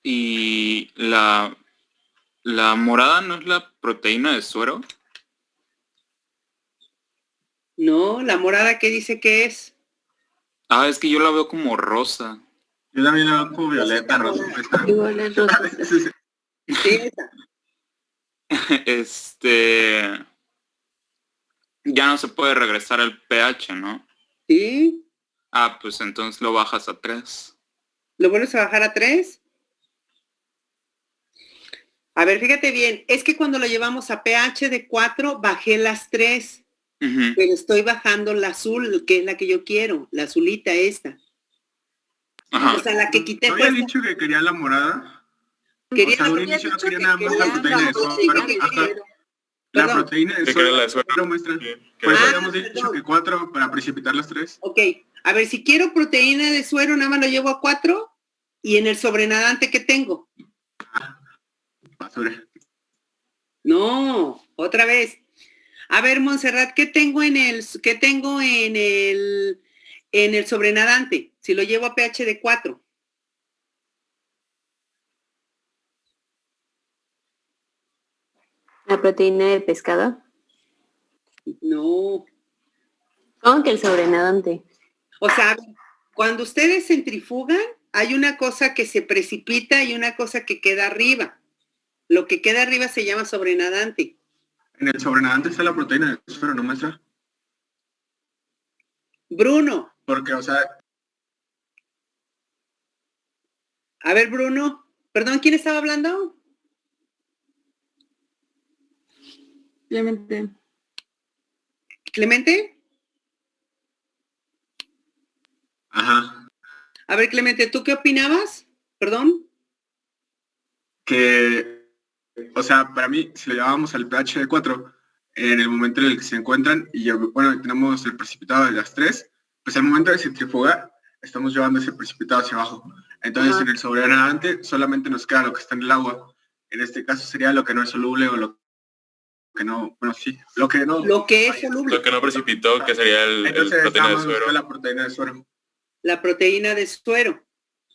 Y la morada no es la proteína de suero. No, la morada, ¿qué dice que es? Ah, es que yo la veo como rosa. Yo también la veo como violeta, rosa. Igual es rosa. Sí, esa. Ya no se puede regresar al pH, ¿no? Sí. Ah, pues entonces lo bajas a 3. ¿Lo vuelves a bajar a 3? A ver, fíjate bien, es que cuando lo llevamos a pH de 4, bajé las 3, pero estoy bajando la azul, que es la que yo quiero, la azulita esta. Ajá. O sea, la que quité ¿No fue había dicho que quería la morada? Quería O sea, un inicio no quería nada más la proteína de suero. La proteína de suero, muestra. Por eso habíamos dicho que 4 para precipitar las 3. Ok, a ver, si quiero proteína de suero, nada más lo llevo a 4, y en el sobrenadante, ¿qué tengo? Basura. No, otra vez. A ver, Montserrat, ¿qué tengo en el sobrenadante? Si lo llevo a pH de 4. ¿La proteína del pescado? No. ¿Cómo que el sobrenadante? O sea, cuando ustedes centrifugan, hay una cosa que se precipita y una cosa que queda arriba. Lo que queda arriba se llama sobrenadante. En el sobrenadante está la proteína de suero, ¿no muestra? Bruno. Porque, o sea... A ver, Bruno. Perdón, ¿quién estaba hablando? Clemente. ¿Clemente? Ajá. A ver, Clemente, ¿tú qué opinabas? Perdón. Que, o sea, para mí, si lo llevábamos al pH de 4, en el momento en el que se encuentran, y tenemos el precipitado de las 3, pues al momento de centrifugar, estamos llevando ese precipitado hacia abajo. Entonces, en el sobrenadante solamente nos queda lo que está en el agua. En este caso sería lo que no es soluble o lo que no, bueno, sí, lo que no. Lo que es soluble. Lo que no precipitó, que sería el Entonces, proteína de suero. la proteína de suero. la proteína de suero.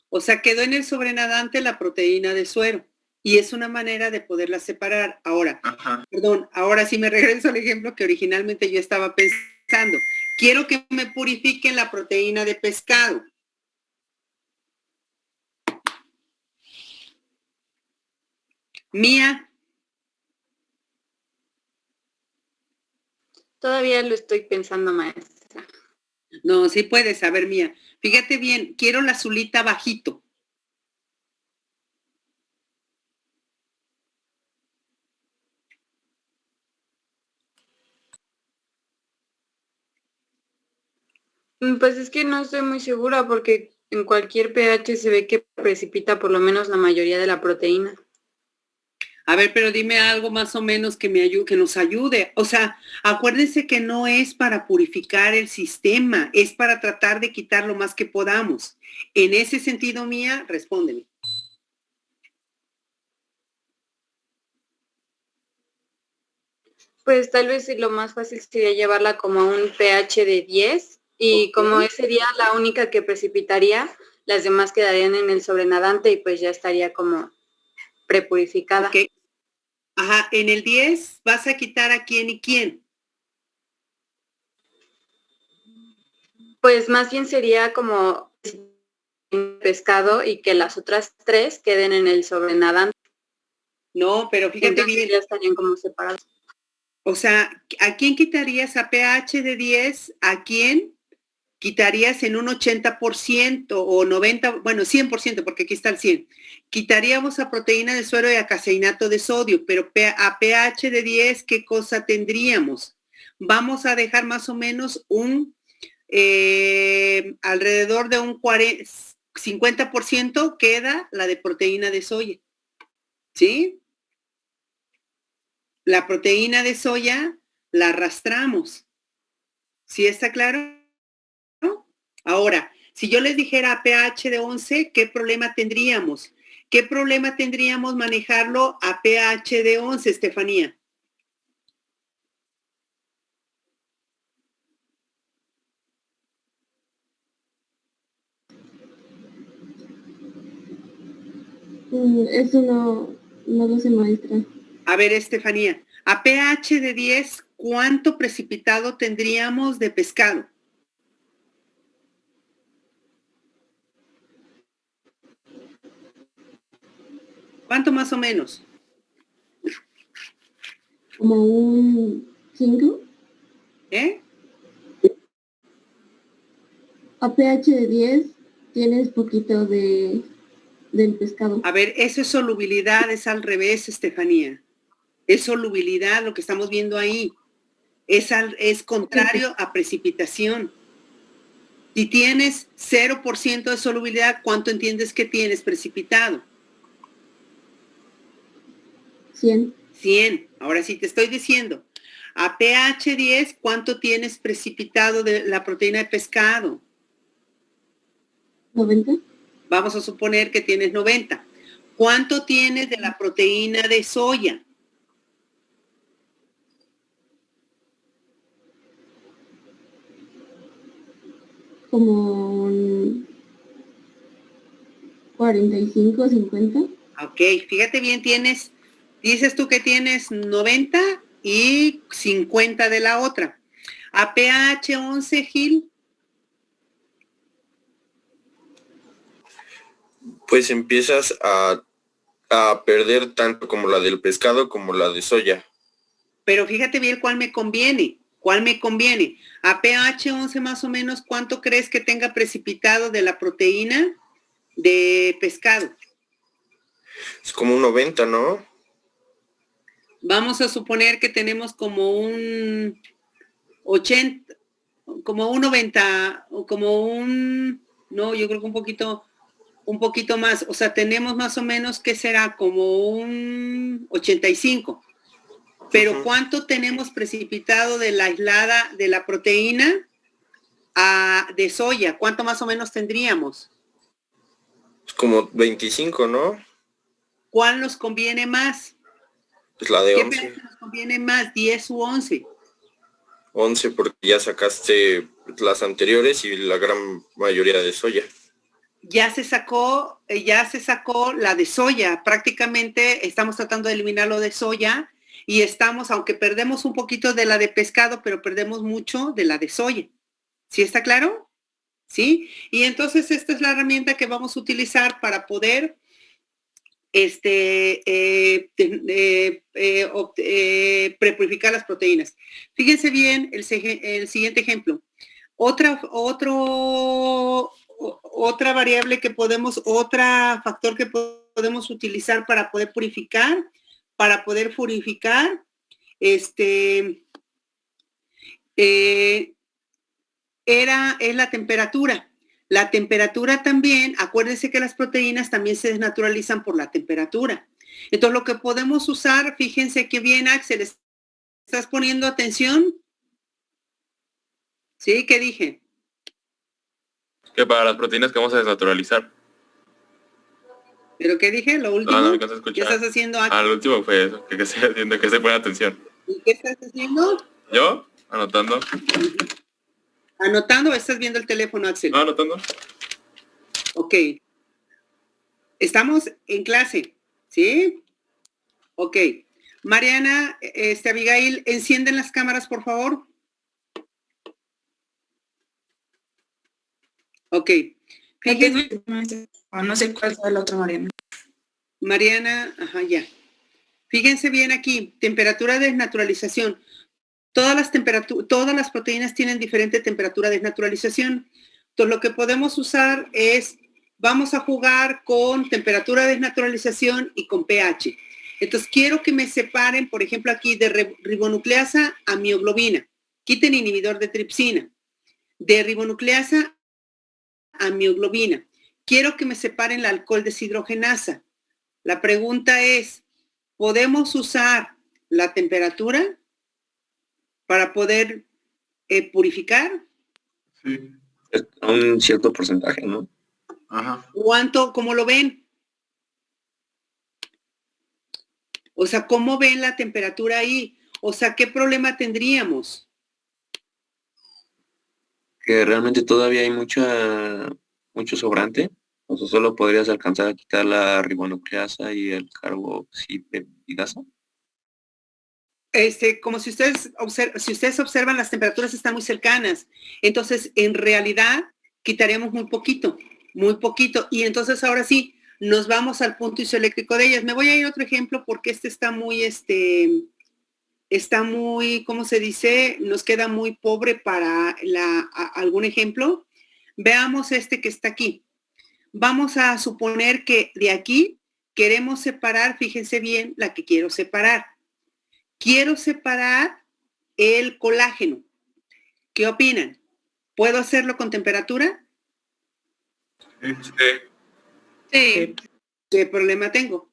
O sea, quedó en el sobrenadante la proteína de suero. Y es una manera de poderla separar. Ahora, perdón, ahora sí me regreso al ejemplo que originalmente yo estaba pensando. Quiero que me purifiquen la proteína de pescado. Mía. Todavía lo estoy pensando, maestra. No, sí puedes, a ver, Mía. Fíjate bien, quiero la azulita bajito. Pues es que no estoy muy segura porque en cualquier pH se ve que precipita por lo menos la mayoría de la proteína. A ver, pero dime algo más o menos que me ayude, que nos ayude. O sea, acuérdense que no es para purificar el sistema, es para tratar de quitar lo más que podamos. En ese sentido, Mía, respóndeme. Pues tal vez lo más fácil sería llevarla como a un pH de 10 y como ese sería la única que precipitaría, las demás quedarían en el sobrenadante y pues ya estaría como prepurificada. Okay. Ajá, en el 10 vas a quitar a quién y quién. Pues más bien sería como pescado y que las otras 3 queden en el sobrenadante. No, pero fíjate entonces bien. Ya estarían como separados. O sea, ¿a quién quitarías a pH de 10? ¿A quién quitarías en un 80% o 90%, bueno, 100%, porque aquí está el 100%? Quitaríamos a proteína de suero y a caseinato de sodio, pero a pH de 10, ¿qué cosa tendríamos? Vamos a dejar más o menos un, alrededor de un 50% queda la de proteína de soya, ¿sí? La proteína de soya la arrastramos. ¿Sí está claro? Ahora, si yo les dijera a pH de 11, ¿qué problema tendríamos? ¿Qué problema tendríamos manejarlo a pH de 11, Estefanía? Eso no lo sé, maestra. A ver, Estefanía, a pH de 10, ¿cuánto precipitado tendríamos de pescado? ¿Cuánto más o menos? Como un 5. ¿Eh? A pH de 10 tienes poquito del pescado. A ver, eso es solubilidad, es al revés, Estefanía. Es solubilidad lo que estamos viendo ahí. Es contrario a precipitación. Si tienes 0% de solubilidad, ¿cuánto entiendes que tienes precipitado? 100. 100. Ahora sí te estoy diciendo, a pH 10, ¿cuánto tienes precipitado de la proteína de pescado? 90. Vamos a suponer que tienes 90. ¿Cuánto tienes de la proteína de soya? Como un 45, 50. Ok, fíjate bien, dices tú que tienes 90 y 50 de la otra. A pH 11, Gil. Pues empiezas a perder tanto como la del pescado como la de soya. Pero fíjate bien cuál me conviene. ¿Cuál me conviene? A pH 11 más o menos, ¿cuánto crees que tenga precipitado de la proteína de pescado? Es como un 90, ¿no? Vamos a suponer que tenemos como un 80, como un 90, o como un, no, yo creo que un poquito más. O sea, tenemos más o menos que será como un 85. Pero ¿cuánto tenemos precipitado de la aislada de la proteína de soya? ¿Cuánto más o menos tendríamos? Es como 25, ¿no? ¿Cuál nos conviene más? Pues la de ¿Qué 11. nos conviene más, 10 u 11? 11 porque ya sacaste las anteriores y la gran mayoría de soya. Ya se sacó la de soya. Prácticamente estamos tratando de eliminar lo de soya y estamos, aunque perdemos un poquito de la de pescado, pero perdemos mucho de la de soya. ¿Sí está claro? ¿Sí? Y entonces esta es la herramienta que vamos a utilizar para poder prepurificar las proteínas. Fíjense bien el siguiente ejemplo. Otra variable que podemos, otro factor que podemos utilizar para poder purificar, es la temperatura. La temperatura también, acuérdense que las proteínas también se desnaturalizan por la temperatura. Entonces, lo que podemos usar, fíjense que bien, Axel, ¿estás poniendo atención? ¿Sí? ¿Qué dije? Que para las proteínas que vamos a desnaturalizar. ¿Pero qué dije? ¿Lo último? No alcanzo a escuchar. ¿Qué estás haciendo, Axel? Lo último fue eso, que estoy haciendo, que se pone atención. ¿Y qué estás haciendo? ¿Yo? Anotando. ¿Anotando o estás viendo el teléfono, Axel? No, anotando. Ok. Estamos en clase, ¿sí? Ok. Mariana, Abigail, encienden las cámaras, por favor. Ok. Fíjense. No sé cuál fue el otro, Mariana. Mariana, ajá, ya. Fíjense bien aquí, temperatura de desnaturalización. Todas las proteínas tienen diferente temperatura de desnaturalización. Entonces, lo que podemos usar es, vamos a jugar con temperatura de desnaturalización y con pH. Entonces, quiero que me separen, por ejemplo, aquí de ribonucleasa a mioglobina. Quiten inhibidor de tripsina. De ribonucleasa a mioglobina. Quiero que me separen la alcohol deshidrogenasa. La pregunta es, ¿podemos usar la temperatura para poder purificar? Sí. Un cierto porcentaje, ¿no? Ajá. ¿Cuánto? ¿Cómo lo ven? O sea, ¿cómo ven la temperatura ahí? O sea, ¿qué problema tendríamos? Que realmente todavía hay mucho sobrante. O sea, solo podrías alcanzar a quitar la ribonucleasa y el carboxipeptidasa. Como si ustedes observan, las temperaturas están muy cercanas. Entonces, en realidad, quitaremos muy poquito. Y entonces, ahora sí, nos vamos al punto isoeléctrico de ellas. Me voy a ir a otro ejemplo porque está muy, ¿cómo se dice? Nos queda muy pobre para algún ejemplo. Veamos este que está aquí. Vamos a suponer que de aquí queremos separar, fíjense bien, la que quiero separar. Quiero separar el colágeno. ¿Qué opinan? ¿Puedo hacerlo con temperatura? Sí. ¿Qué problema tengo?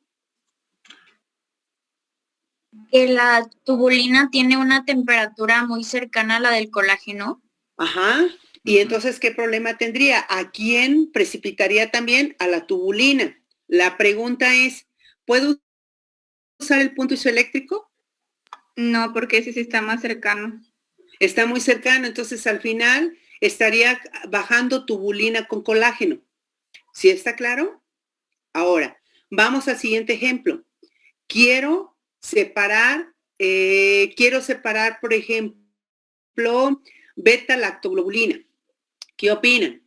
Que la tubulina tiene una temperatura muy cercana a la del colágeno. Ajá. Y entonces, ¿qué problema tendría? ¿A quién precipitaría también? A la tubulina. La pregunta es, ¿puedo usar el punto isoeléctrico? No, porque ese sí está más cercano. Está muy cercano, entonces al final estaría bajando tubulina con colágeno. ¿Sí está claro? Ahora, vamos al siguiente ejemplo. Quiero separar, por ejemplo, beta-lactoglobulina. ¿Qué opinan?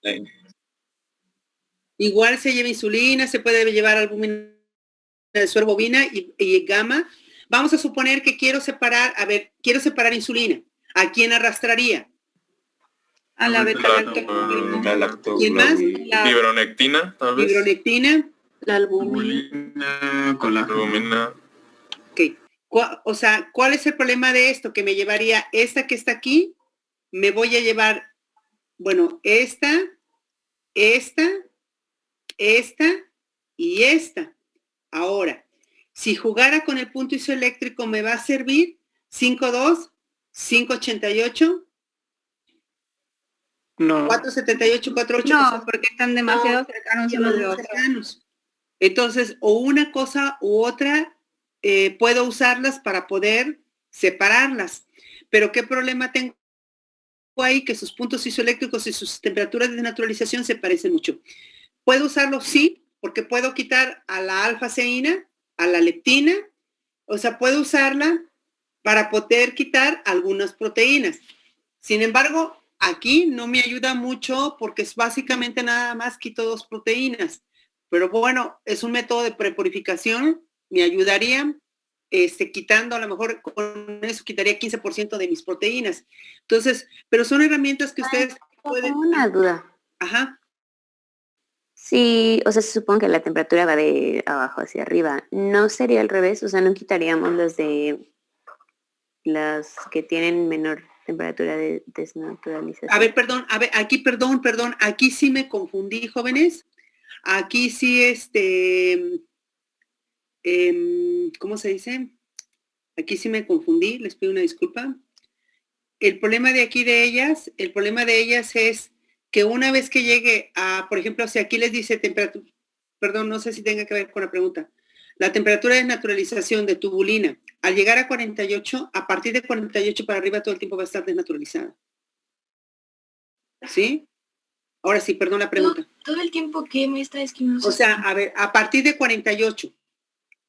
Sí. Igual se lleva insulina, se puede llevar albúmina de suero bovina y gamma. Vamos a suponer que quiero separar insulina. ¿A quién arrastraría? A la beta-lactoglobulina. ¿Quién más? Fibronectina, tal vez. Fibronectina. La albúmina. Con la albúmina. Ok. O sea, ¿cuál es el problema de esto? Que me llevaría esta que está aquí, me voy a llevar, bueno, esta y esta. Ahora, si jugara con el punto isoeléctrico, ¿me va a servir 5,2, 5,88? No. 4,78, 4,8. No, porque están demasiado cercanos unos de otros. Entonces, o una cosa u otra, puedo usarlas para poder separarlas. Pero ¿qué problema tengo ahí? Que sus puntos isoeléctricos y sus temperaturas de desnaturalización se parecen mucho. ¿Puedo usarlo? Sí, porque puedo quitar a la alfa-ceína, a la leptina, o sea, puedo usarla para poder quitar algunas proteínas. Sin embargo, aquí no me ayuda mucho porque es básicamente nada más quito 2 proteínas. Pero bueno, es un método de prepurificación, me ayudaría quitando, a lo mejor con eso quitaría 15% de mis proteínas. Entonces, pero son herramientas que ustedes pueden... Tengo una duda. Ajá. Sí, o sea, se supone que la temperatura va de abajo hacia arriba. ¿No sería al revés? O sea, ¿no quitaríamos las que tienen menor temperatura de desnaturalización? A ver, perdón, aquí sí me confundí, jóvenes. Aquí sí, ¿cómo se dice? Aquí sí me confundí, les pido una disculpa. El problema de ellas es que una vez que llegue a, por ejemplo, si aquí les dice temperatura, perdón, no sé si tenga que ver con la pregunta, la temperatura de naturalización de tubulina, al llegar a 48, a partir de 48 para arriba todo el tiempo va a estar desnaturalizada. ¿Sí? Ahora sí, perdón la pregunta. Todo el tiempo que me está esquivando. O sea, a ver, a partir de 48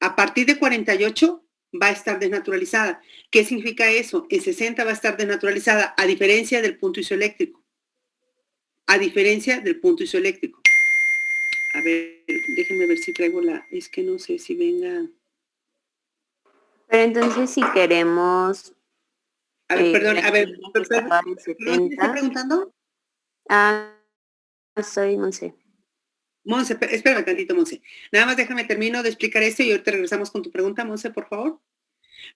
va a estar desnaturalizada. ¿Qué significa eso? En 60 va a estar desnaturalizada, a diferencia del punto isoeléctrico. A ver, déjenme ver si traigo es que no sé si venga. Pero entonces si queremos... A ver, perdón, ¿quién está preguntando? Soy Monse. Monse, espérame tantito, Monse. Nada más déjame termino de explicar esto y ahorita regresamos con tu pregunta, Monse, por favor.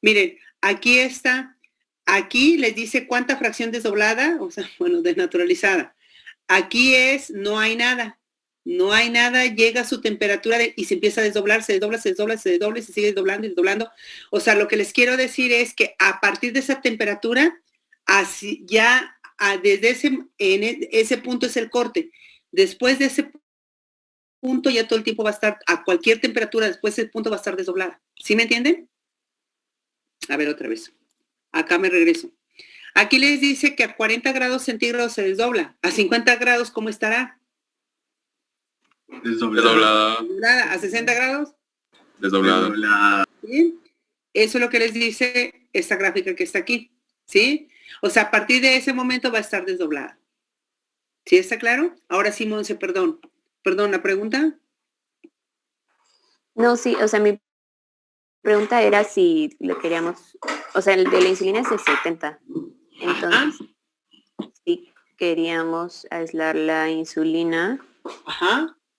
Miren, aquí está, aquí les dice cuánta fracción desdoblada, o sea, bueno, desnaturalizada. Aquí no hay nada, llega a su temperatura y se empieza a desdoblar, se desdobla y se sigue desdoblando y desdoblando. O sea, lo que les quiero decir es que a partir de esa temperatura, así ya desde ese punto es el corte. Después de ese punto ya todo el tiempo va a estar a cualquier temperatura, después ese punto va a estar desdoblada. ¿Sí me entienden? A ver, otra vez. Acá me regreso. Aquí les dice que a 40 grados centígrados se desdobla. A 50 grados, ¿cómo estará? Desdoblada. ¿A 60 grados? Desdoblada. ¿Sí? Eso es lo que les dice esta gráfica que está aquí. ¿Sí? O sea, a partir de ese momento va a estar desdoblada. ¿Sí está claro? Ahora sí, Monse, perdón. Perdón, ¿la pregunta? No, sí, o sea, mi pregunta era si lo queríamos, o sea, el de la insulina es de 70. Entonces, si queríamos aislar la insulina,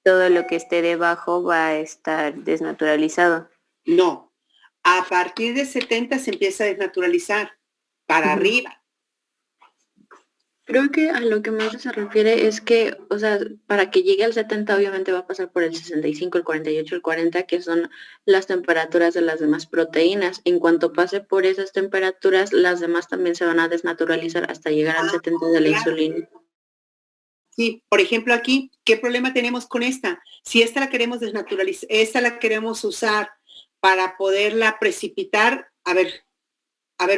todo lo que esté debajo va a estar desnaturalizado. No, a partir de 70 se empieza a desnaturalizar para arriba. Creo que a lo que más se refiere es que, o sea, para que llegue al 70 obviamente va a pasar por el 65, el 48, el 40, que son las temperaturas de las demás proteínas. En cuanto pase por esas temperaturas, las demás también se van a desnaturalizar hasta llegar al 70 de la insulina. Sí, por ejemplo aquí, ¿qué problema tenemos con esta? Si esta la queremos desnaturalizar, esta la queremos usar para poderla precipitar, a ver,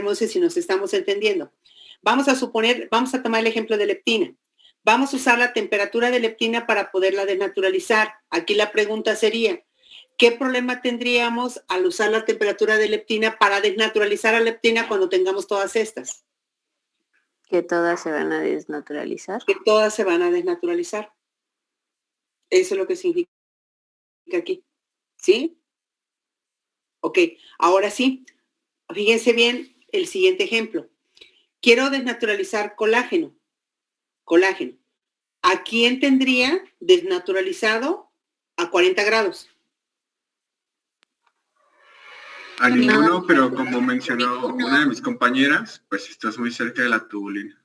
Monse, si nos estamos entendiendo. Vamos a tomar el ejemplo de leptina. Vamos a usar la temperatura de leptina para poderla desnaturalizar. Aquí la pregunta sería, ¿qué problema tendríamos al usar la temperatura de leptina para desnaturalizar a leptina cuando tengamos todas estas? Que todas se van a desnaturalizar. Que todas se van a desnaturalizar. Eso es lo que significa aquí. ¿Sí? Ok, ahora sí. Fíjense bien el siguiente ejemplo. Quiero desnaturalizar colágeno. ¿A quién tendría desnaturalizado a 40 grados? A ninguno, pero como mencionó una de mis compañeras, pues estás muy cerca de la tubulina.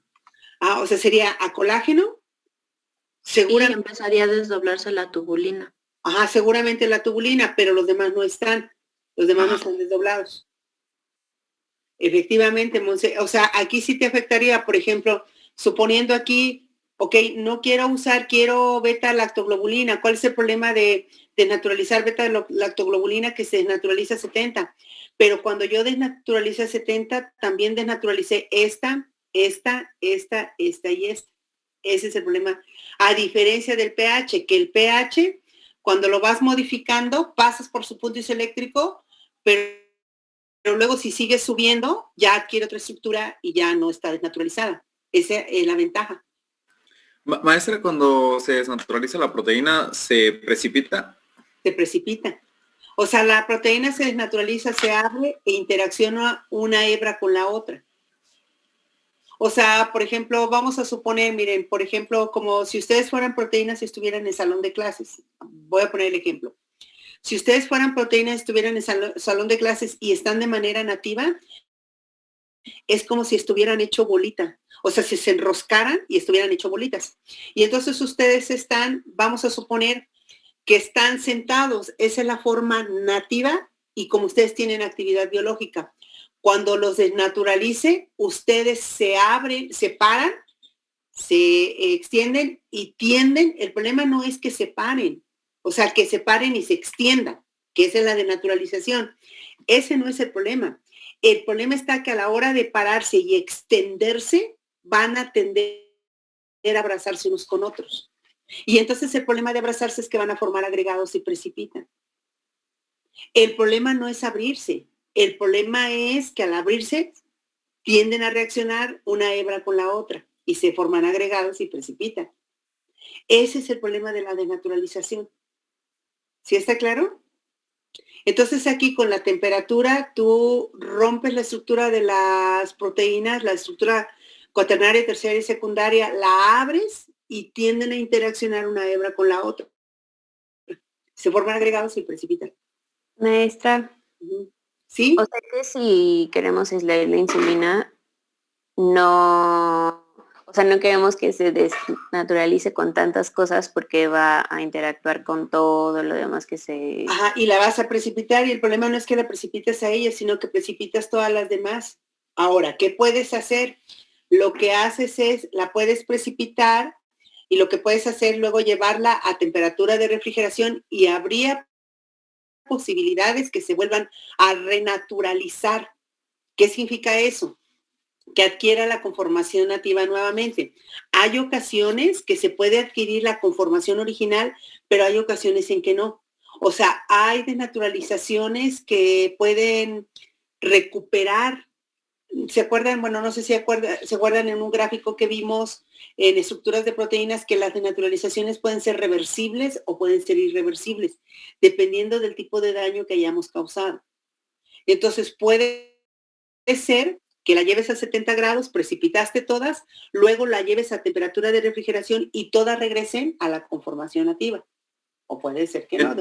O sea, sería a colágeno. Seguramente empezaría a desdoblarse la tubulina. Ajá, seguramente la tubulina, pero los demás no están. Los demás no están desdoblados. Efectivamente, Monse, o sea, aquí sí te afectaría, por ejemplo, suponiendo aquí Ok, no quiero usar, quiero beta-lactoglobulina. ¿Cuál es el problema de desnaturalizar beta-lactoglobulina que se desnaturaliza a 70? Pero cuando yo desnaturalice a 70, también desnaturalicé esta y esta. Ese es el problema. A diferencia del pH, que el pH, cuando lo vas modificando, pasas por su punto isoeléctrico, pero luego si sigues subiendo, ya adquiere otra estructura y ya no está desnaturalizada. Esa es la ventaja. Maestra, cuando se desnaturaliza la proteína, ¿se precipita? Se precipita. O sea, la proteína se desnaturaliza, se abre e interacciona una hebra con la otra. O sea, por ejemplo, vamos a suponer, miren, por ejemplo, como si ustedes fueran proteínas y estuvieran en el salón de clases. Voy a poner el ejemplo. Si ustedes fueran proteínas y estuvieran en el salón de clases y están de manera nativa, es como si estuvieran hecho bolita. O sea, si se enroscaran y estuvieran hecho bolitas. Y entonces ustedes están, vamos a suponer que están sentados. Esa es la forma nativa y como ustedes tienen actividad biológica. Cuando los desnaturalice, ustedes se abren, se paran, se extienden y tienden. El problema no es que se paren, o sea, que se paren y se extiendan, que esa es la desnaturalización. Ese no es el problema. El problema está que a la hora de pararse y extenderse, van a tender a abrazarse unos con otros. Y entonces el problema de abrazarse es que van a formar agregados y precipitan. El problema no es abrirse. El problema es que al abrirse tienden a reaccionar una hebra con la otra y se forman agregados y precipitan. Ese es el problema de la desnaturalización. ¿Sí está claro? Entonces aquí con la temperatura tú rompes la estructura de las proteínas, la estructura cuaternaria, terciaria y secundaria, la abres y tienden a interaccionar una hebra con la otra. Se forman agregados y precipitan. Maestra. ¿Sí? O sea que si queremos aislar la insulina, no queremos que se desnaturalice con tantas cosas porque va a interactuar con todo lo demás que se... Ajá, y la vas a precipitar y el problema no es que la precipites a ella, sino que precipitas todas las demás. Ahora, ¿qué puedes hacer? Lo que haces es, la puedes precipitar y lo que puedes hacer luego llevarla a temperatura de refrigeración y habría posibilidades que se vuelvan a renaturalizar. ¿Qué significa eso? Que adquiera la conformación nativa nuevamente. Hay ocasiones que se puede adquirir la conformación original, pero hay ocasiones en que no. O sea, hay desnaturalizaciones que pueden recuperar. ¿Se acuerdan? Bueno, no sé si se acuerdan en un gráfico que vimos en estructuras de proteínas que las desnaturalizaciones pueden ser reversibles o pueden ser irreversibles, dependiendo del tipo de daño que hayamos causado. Entonces puede ser que la lleves a 70 grados, precipitaste todas, luego la lleves a temperatura de refrigeración y todas regresen a la conformación nativa. O puede ser que no.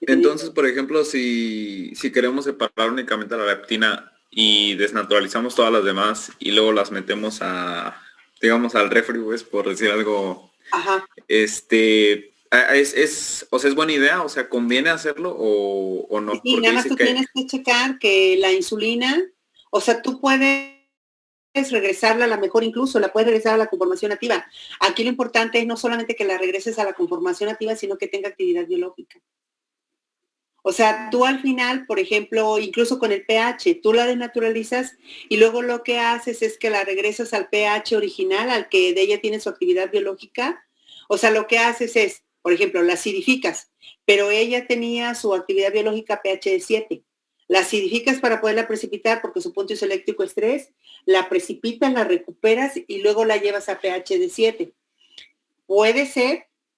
Entonces, por ejemplo, si queremos separar únicamente la leptina y desnaturalizamos todas las demás y luego las metemos a, digamos, al refri, pues, por decir algo. Ajá. O sea, ¿es buena idea? O sea, ¿conviene hacerlo o no? Sí, nada más tú tienes que checar que la insulina, o sea, tú puedes regresarla a la mejor, incluso la puedes regresar a la conformación nativa. Aquí lo importante es no solamente que la regreses a la conformación nativa, sino que tenga actividad biológica. O sea, tú al final, por ejemplo, incluso con el pH, tú la desnaturalizas y luego lo que haces es que la regresas al pH original, al que de ella tiene su actividad biológica. O sea, lo que haces es, por ejemplo, la acidificas, pero ella tenía su actividad biológica pH de 7. La acidificas para poderla precipitar porque su punto isoeléctrico es 3, la precipitas, la recuperas y luego la llevas a pH de 7.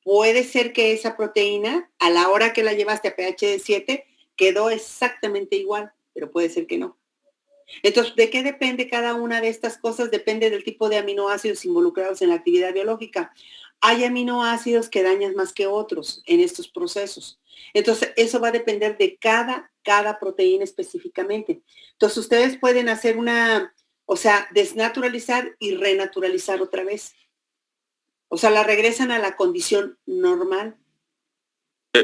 Puede ser que esa proteína, a la hora que la llevaste a pH de 7, quedó exactamente igual, pero puede ser que no. Entonces, ¿de qué depende cada una de estas cosas? Depende del tipo de aminoácidos involucrados en la actividad biológica. Hay aminoácidos que dañan más que otros en estos procesos. Entonces, eso va a depender de cada proteína específicamente. Entonces, ustedes pueden hacer desnaturalizar y renaturalizar otra vez. O sea, la regresan a la condición normal.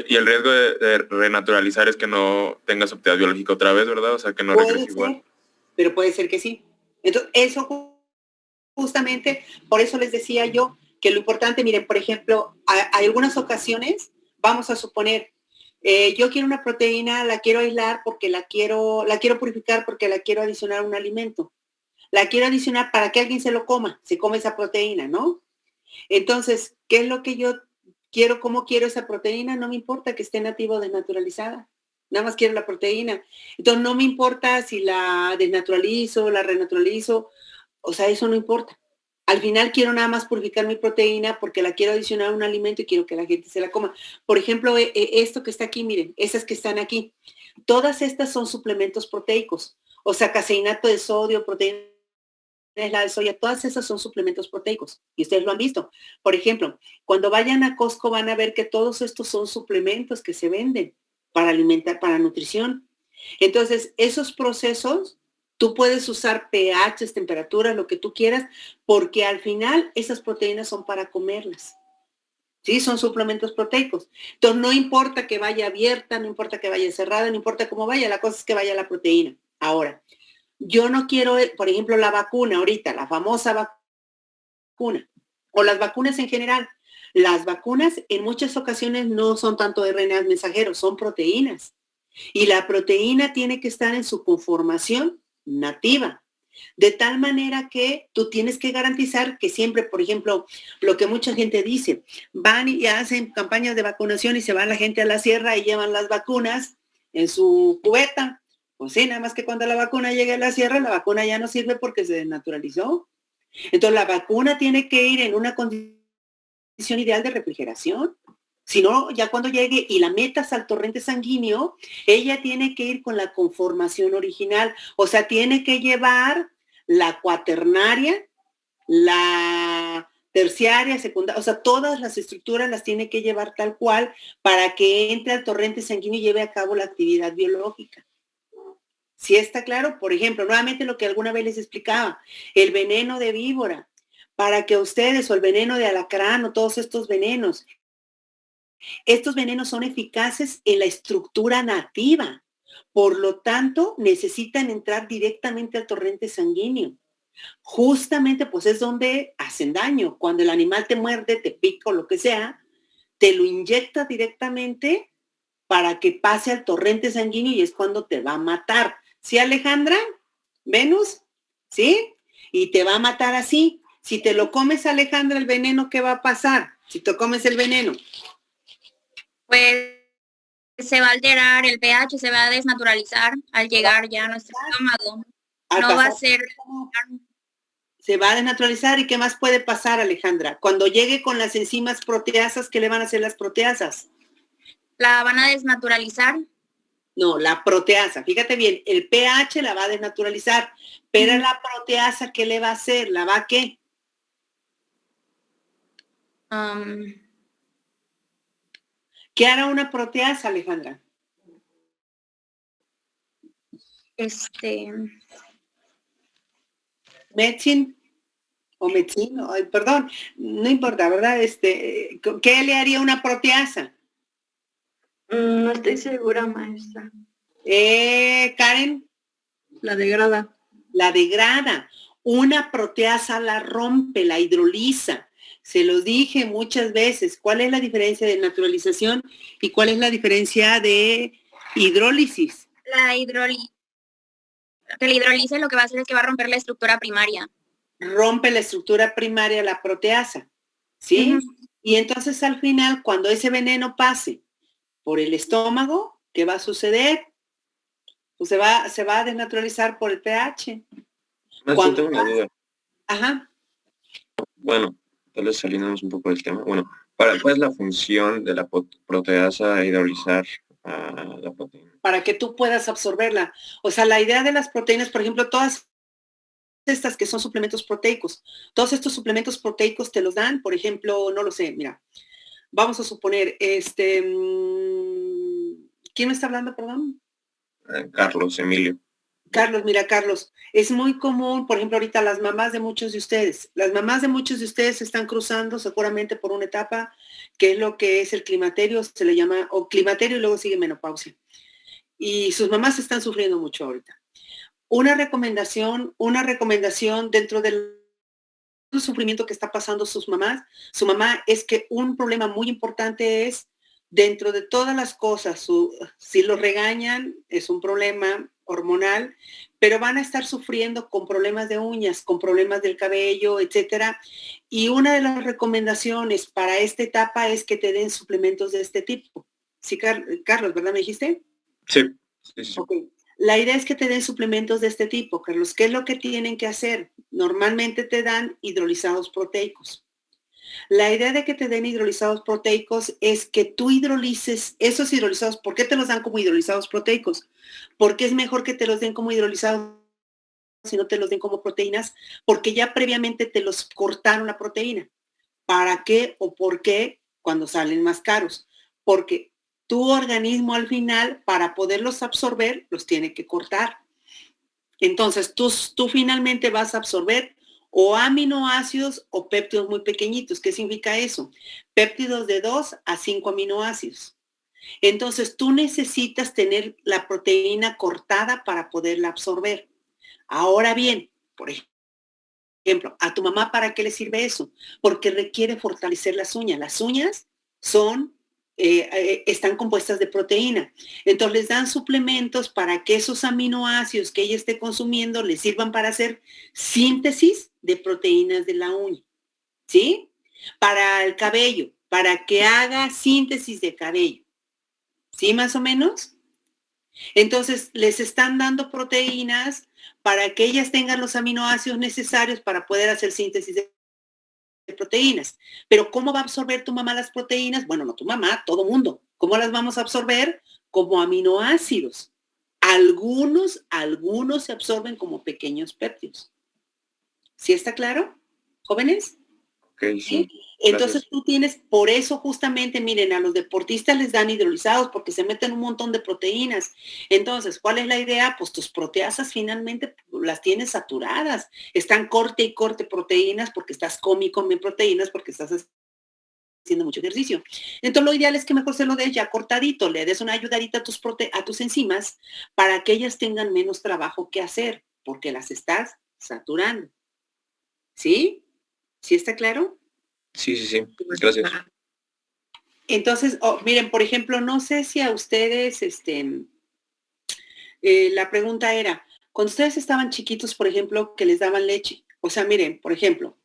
Y el riesgo de renaturalizar es que no tengas actividad biológica otra vez, ¿verdad? O sea, que no regrese igual. Pero puede ser que sí. Entonces, eso justamente, por eso les decía yo que lo importante, miren, por ejemplo, hay algunas ocasiones, vamos a suponer, yo quiero una proteína, la quiero aislar porque la quiero purificar porque la quiero adicionar a un alimento. La quiero adicionar para que alguien se lo coma, se come esa proteína, ¿no? Entonces, ¿qué es lo que yo quiero? ¿Cómo quiero esa proteína? No me importa que esté nativa o desnaturalizada. Nada más quiero la proteína. Entonces, no me importa si la desnaturalizo, la renaturalizo. O sea, eso no importa. Al final quiero nada más purificar mi proteína porque la quiero adicionar a un alimento y quiero que la gente se la coma. Por ejemplo, esto que está aquí, miren, esas que están aquí. Todas estas son suplementos proteicos. O sea, caseinato de sodio, proteína la de soya, todas esas son suplementos proteicos y ustedes lo han visto. Por ejemplo, cuando vayan a Costco van a ver que todos estos son suplementos que se venden para alimentar, para nutrición. Entonces, esos procesos, tú puedes usar pHs, temperaturas, lo que tú quieras, porque al final esas proteínas son para comerlas. ¿Sí? Son suplementos proteicos. Entonces, no importa que vaya abierta, no importa que vaya cerrada, no importa cómo vaya, la cosa es que vaya la proteína. Ahora, yo no quiero, por ejemplo, la vacuna ahorita, la famosa vacuna, o las vacunas en general. Las vacunas en muchas ocasiones no son tanto RNA mensajeros, son proteínas. Y la proteína tiene que estar en su conformación nativa. De tal manera que tú tienes que garantizar que siempre, por ejemplo, lo que mucha gente dice, van y hacen campañas de vacunación y se va la gente a la sierra y llevan las vacunas en su cubeta. Pues sí, nada más que cuando la vacuna llegue a la sierra, la vacuna ya no sirve porque se desnaturalizó. Entonces, la vacuna tiene que ir en una condición ideal de refrigeración. Si no, ya cuando llegue y la metas al torrente sanguíneo, ella tiene que ir con la conformación original. O sea, tiene que llevar la cuaternaria, la terciaria, secundaria, o sea, todas las estructuras las tiene que llevar tal cual para que entre al torrente sanguíneo y lleve a cabo la actividad biológica. ¿Sí está claro? Por ejemplo, nuevamente lo que alguna vez les explicaba, el veneno de víbora, para que ustedes, o el veneno de alacrán, o todos estos venenos son eficaces en la estructura nativa. Por lo tanto, necesitan entrar directamente al torrente sanguíneo. Justamente, pues es donde hacen daño. Cuando el animal te muerde, te pica o lo que sea, te lo inyecta directamente para que pase al torrente sanguíneo y es cuando te va a matar. ¿Sí, Alejandra? ¿Venus? ¿Sí? Y te va a matar así. Si te lo comes, Alejandra, el veneno, ¿qué va a pasar? Si te comes el veneno. Pues se va a alterar el pH, se va a desnaturalizar al llegar ya a nuestro estómago. No va a ser... Se va a desnaturalizar. ¿Y qué más puede pasar, Alejandra? Cuando llegue con las enzimas proteasas, ¿qué le van a hacer las proteasas? ¿La van a desnaturalizar? No, la proteasa. Fíjate bien, el pH la va a desnaturalizar, pero la proteasa, ¿qué le va a hacer? ¿La va a qué? ¿Qué hará una proteasa, Alejandra? Metzin o metzin, perdón, no importa, ¿verdad? ¿Qué le haría una proteasa? No estoy segura, maestra. Karen. La degrada. La degrada. Una proteasa la rompe, la hidroliza. Se los dije muchas veces. ¿Cuál es la diferencia de naturalización y cuál es la diferencia de hidrólisis? Que la hidrólisis lo que va a hacer es que va a romper la estructura primaria. Rompe la estructura primaria la proteasa, ¿sí? Y entonces al final, cuando ese veneno pase por el estómago, ¿qué va a suceder? Pues se va a desnaturalizar por el pH. Yo tengo una duda. Ajá. Bueno, tal vez saliéndonos un poco del tema. Bueno, ¿cuál es la función de la proteasa hidrolizar a la proteína? Para que tú puedas absorberla. O sea, la idea de las proteínas, por ejemplo, todas estas que son suplementos proteicos, todos estos suplementos proteicos te los dan, por ejemplo, no lo sé, mira, vamos a suponer, ¿quién me está hablando, perdón? Carlos, Emilio. Carlos, mira, Carlos, es muy común, por ejemplo, ahorita las mamás de muchos de ustedes están cruzando seguramente por una etapa que es lo que es el climaterio, se le llama, o climaterio y luego sigue menopausia. Y sus mamás están sufriendo mucho ahorita. Una recomendación dentro del el sufrimiento que está pasando su mamá, es que un problema muy importante es, dentro de todas las cosas, si lo regañan, es un problema hormonal, pero van a estar sufriendo con problemas de uñas, con problemas del cabello, etcétera. Y una de las recomendaciones para esta etapa es que te den suplementos de este tipo. Sí, Carlos, ¿verdad me dijiste? Sí. Okay. La idea es que te den suplementos de este tipo, Carlos. ¿Qué es lo que tienen que hacer? Normalmente te dan hidrolizados proteicos. La idea de que te den hidrolizados proteicos es que tú hidrolices esos hidrolizados. ¿Por qué te los dan como hidrolizados proteicos? Porque es mejor que te los den como hidrolizados si no te los den como proteínas, porque ya previamente te los cortaron la proteína. ¿Para qué o por qué? Cuando salen más caros. Porque tu organismo al final, para poderlos absorber, los tiene que cortar. Entonces, tú finalmente vas a absorber o aminoácidos o péptidos muy pequeñitos. ¿Qué significa eso? Péptidos de 2 a 5 aminoácidos. Entonces, tú necesitas tener la proteína cortada para poderla absorber. Ahora bien, por ejemplo, ¿a tu mamá para qué le sirve eso? Porque requiere fortalecer las uñas. Las uñas están compuestas de proteína. Entonces les dan suplementos para que esos aminoácidos que ella esté consumiendo le sirvan para hacer síntesis de proteínas de la uña. ¿Sí? Para el cabello, para que haga síntesis de cabello. ¿Sí, más o menos? Entonces les están dando proteínas para que ellas tengan los aminoácidos necesarios para poder hacer síntesis de proteínas. Pero ¿cómo va a absorber tu mamá las proteínas? Bueno, no tu mamá, todo mundo. ¿Cómo las vamos a absorber? Como aminoácidos. Algunos se absorben como pequeños péptidos. ¿Sí está claro, jóvenes? Ok, sí. Entonces tú tienes, por eso justamente, miren, a los deportistas les dan hidrolizados porque se meten un montón de proteínas. Entonces, ¿cuál es la idea? Pues tus proteasas finalmente las tienes saturadas. Están corte y corte proteínas porque estás come proteínas porque estás haciendo mucho ejercicio. Entonces lo ideal es que mejor se lo des ya cortadito, le des una ayudadita a tus enzimas para que ellas tengan menos trabajo que hacer porque las estás saturando. ¿Sí? ¿Sí está claro? Sí. Gracias. Entonces, miren, por ejemplo, no sé si a ustedes, la pregunta era, cuando ustedes estaban chiquitos, por ejemplo, que les daban leche. O sea, miren, por ejemplo,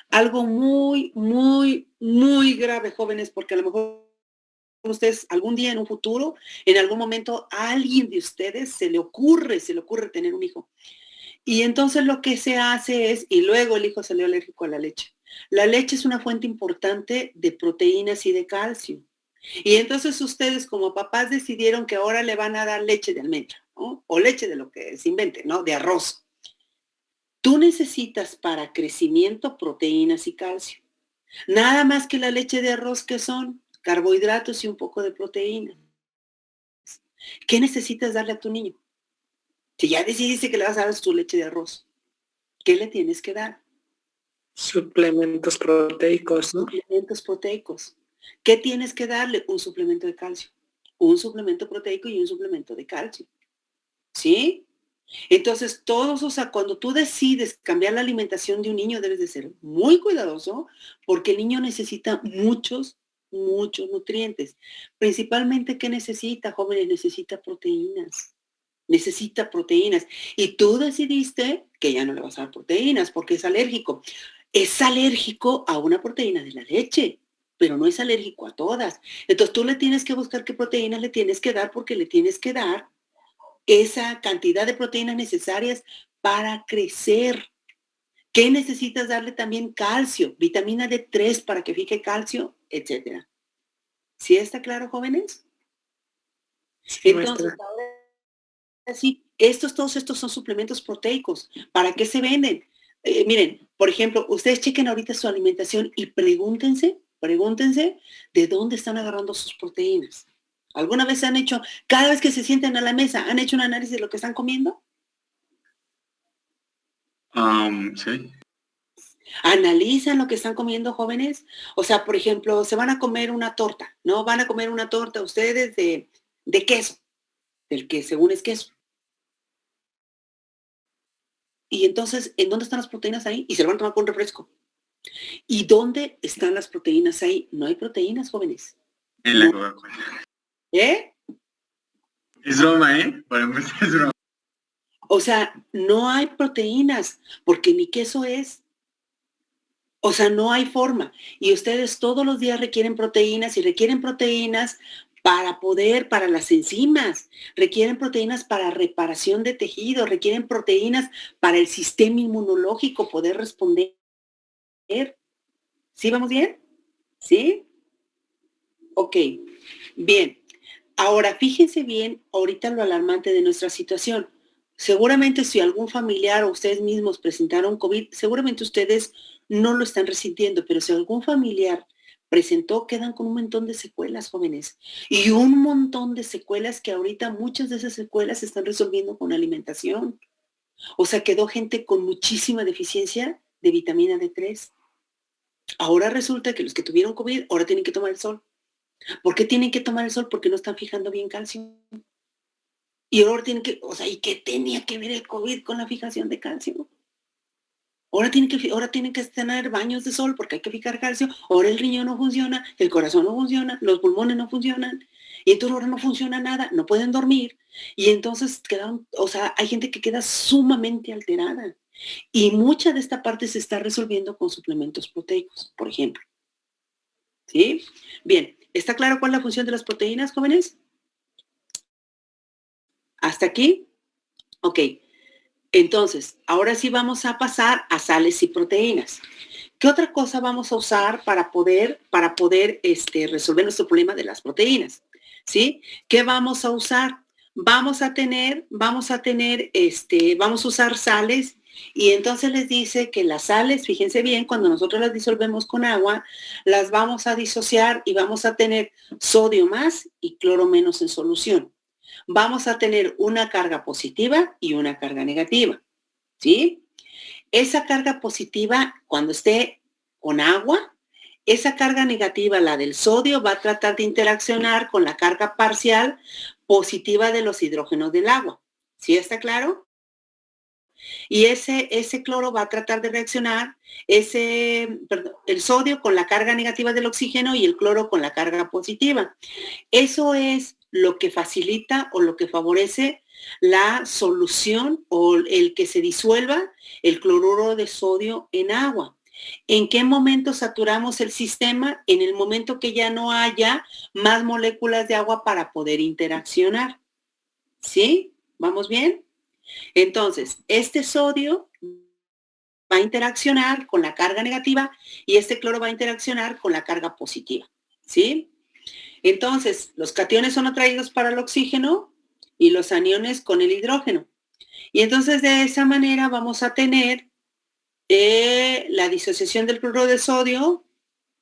algo muy, muy, muy grave, jóvenes, porque a lo mejor ustedes algún día en un futuro, en algún momento, a alguien de ustedes se le ocurre tener un hijo. Y entonces lo que se hace es, y luego el hijo salió alérgico a la leche. La leche es una fuente importante de proteínas y de calcio. Y entonces ustedes como papás decidieron que ahora le van a dar leche de almendra, ¿no? O leche de lo que se invente, ¿no? De arroz. Tú necesitas para crecimiento proteínas y calcio. Nada más que la leche de arroz, que son carbohidratos y un poco de proteína. ¿Qué necesitas darle a tu niño? Si ya decidiste que le vas a dar tu leche de arroz, ¿qué le tienes que dar? Suplementos proteicos, ¿no? Suplementos proteicos. ¿Qué tienes que darle? Un suplemento de calcio, un suplemento proteico y un suplemento de calcio. ¿Sí? Entonces, o sea, cuando tú decides cambiar la alimentación de un niño, debes de ser muy cuidadoso porque el niño necesita muchos nutrientes. Principalmente, ¿qué necesita, jóvenes? Necesita proteínas. Necesita proteínas. Y tú decidiste que ya no le vas a dar proteínas porque es alérgico. Es alérgico a una proteína de la leche, pero no es alérgico a todas. Entonces tú le tienes que buscar qué proteínas le tienes que dar porque le tienes que dar esa cantidad de proteínas necesarias para crecer. ¿Qué necesitas darle también? Calcio, vitamina D3 para que fije calcio, etcétera. ¿Sí está claro, jóvenes? Sí, entonces, maestra. ahora sí, todos estos son suplementos proteicos. ¿Para qué se venden? Miren, por ejemplo, ustedes chequen ahorita su alimentación y pregúntense de dónde están agarrando sus proteínas. ¿Alguna vez han hecho, cada vez que se sienten a la mesa, han hecho un análisis de lo que están comiendo? Sí. Analizan lo que están comiendo, jóvenes. O sea, por ejemplo, se van a comer una torta, ¿no? Van a comer una torta ustedes de queso, del que según es queso. Y entonces, ¿en dónde están las proteínas ahí? Y se lo van a tomar con un refresco. ¿Y dónde están las proteínas ahí? No hay proteínas, jóvenes. En la Coca-Cola. ¿Eh? Es broma, ¿eh? Para empezar, es broma. O sea, no hay proteínas, porque ni queso es. O sea, no hay forma. Y ustedes todos los días requieren proteínas y requieren proteínas para las enzimas, requieren proteínas para reparación de tejidos, requieren proteínas para el sistema inmunológico poder responder. ¿Sí vamos bien? ¿Sí? Ok, bien. Ahora, fíjense bien, ahorita lo alarmante de nuestra situación. Seguramente si algún familiar o ustedes mismos presentaron COVID, seguramente ustedes no lo están resintiendo, pero si algún familiar presentó, quedan con un montón de secuelas, jóvenes. Y un montón de secuelas que ahorita muchas de esas secuelas se están resolviendo con alimentación. O sea, quedó gente con muchísima deficiencia de vitamina D3. Ahora resulta que los que tuvieron COVID ahora tienen que tomar el sol. ¿Por qué tienen que tomar el sol? Porque no están fijando bien calcio. Y ahora tienen que, o sea, ¿y qué tenía que ver el COVID con la fijación de calcio? Ahora tienen que tener baños de sol porque hay que fijar calcio. Ahora el riñón no funciona, el corazón no funciona, los pulmones no funcionan. Y entonces ahora no funciona nada, no pueden dormir. Y entonces quedaron, o sea, hay gente que queda sumamente alterada. Y mucha de esta parte se está resolviendo con suplementos proteicos, por ejemplo. ¿Sí? Bien, ¿está claro cuál es la función de las proteínas, jóvenes? ¿Hasta aquí? Ok. Entonces, ahora sí vamos a pasar a sales y proteínas. ¿Qué otra cosa vamos a usar para poder resolver nuestro problema de las proteínas? ¿Sí? ¿Qué vamos a usar? Vamos a usar sales y entonces les dice que las sales, fíjense bien, cuando nosotros las disolvemos con agua, las vamos a disociar y vamos a tener sodio más y cloro menos en solución. Vamos a tener una carga positiva y una carga negativa, ¿sí? Esa carga positiva, cuando esté con agua, esa carga negativa, la del sodio, va a tratar de interaccionar con la carga parcial positiva de los hidrógenos del agua. ¿Sí está claro? Y ese cloro va a tratar de reaccionar, el sodio con la carga negativa del oxígeno y el cloro con la carga positiva. Eso es lo que facilita o lo que favorece la solución o el que se disuelva el cloruro de sodio en agua. ¿En qué momento saturamos el sistema? En el momento que ya no haya más moléculas de agua para poder interaccionar. ¿Sí? ¿Vamos bien? Entonces, este sodio va a interaccionar con la carga negativa y este cloro va a interaccionar con la carga positiva. ¿Sí? Entonces, los cationes son atraídos para el oxígeno y los aniones con el hidrógeno. Y entonces de esa manera vamos a tener la disociación del cloruro de sodio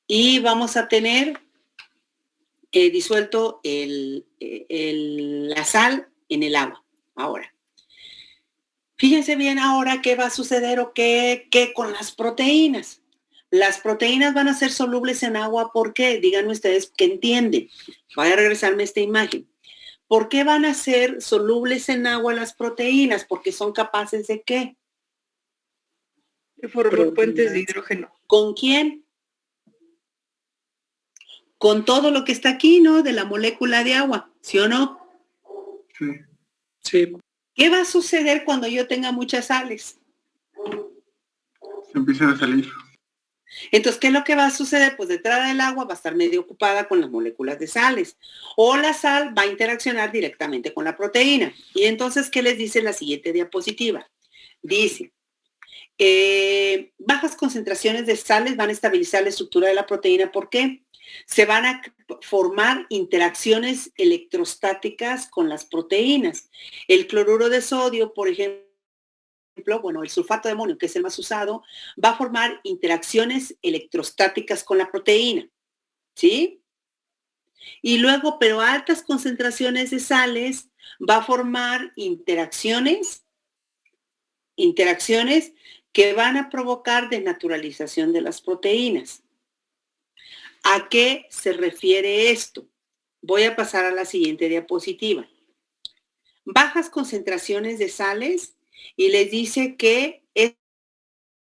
y vamos a tener disuelto la sal en el agua. Ahora, fíjense bien ahora qué va a suceder o qué con las proteínas. Las proteínas van a ser solubles en agua, ¿por qué? Díganme ustedes qué entienden. Voy a regresarme a esta imagen. ¿Por qué van a ser solubles en agua las proteínas? Porque son capaces de ¿qué? De formar puentes de hidrógeno. ¿Con quién? Con todo lo que está aquí, ¿no? De la molécula de agua, ¿sí o no? Sí. ¿Qué va a suceder cuando yo tenga muchas sales? Se empiezan a salir. Entonces, ¿qué es lo que va a suceder? Pues detrás del agua va a estar medio ocupada con las moléculas de sales. O la sal va a interaccionar directamente con la proteína. Y entonces, ¿qué les dice la siguiente diapositiva? Dice, bajas concentraciones de sales van a estabilizar la estructura de la proteína. ¿Por qué? Se van a formar interacciones electrostáticas con las proteínas. El cloruro de sodio, por ejemplo, el sulfato de amonio, que es el más usado, va a formar interacciones electrostáticas con la proteína, ¿sí? Y luego, pero a altas concentraciones de sales, va a formar interacciones que van a provocar desnaturalización de las proteínas. ¿A qué se refiere esto? Voy a pasar a la siguiente diapositiva. Bajas concentraciones de sales y les dice que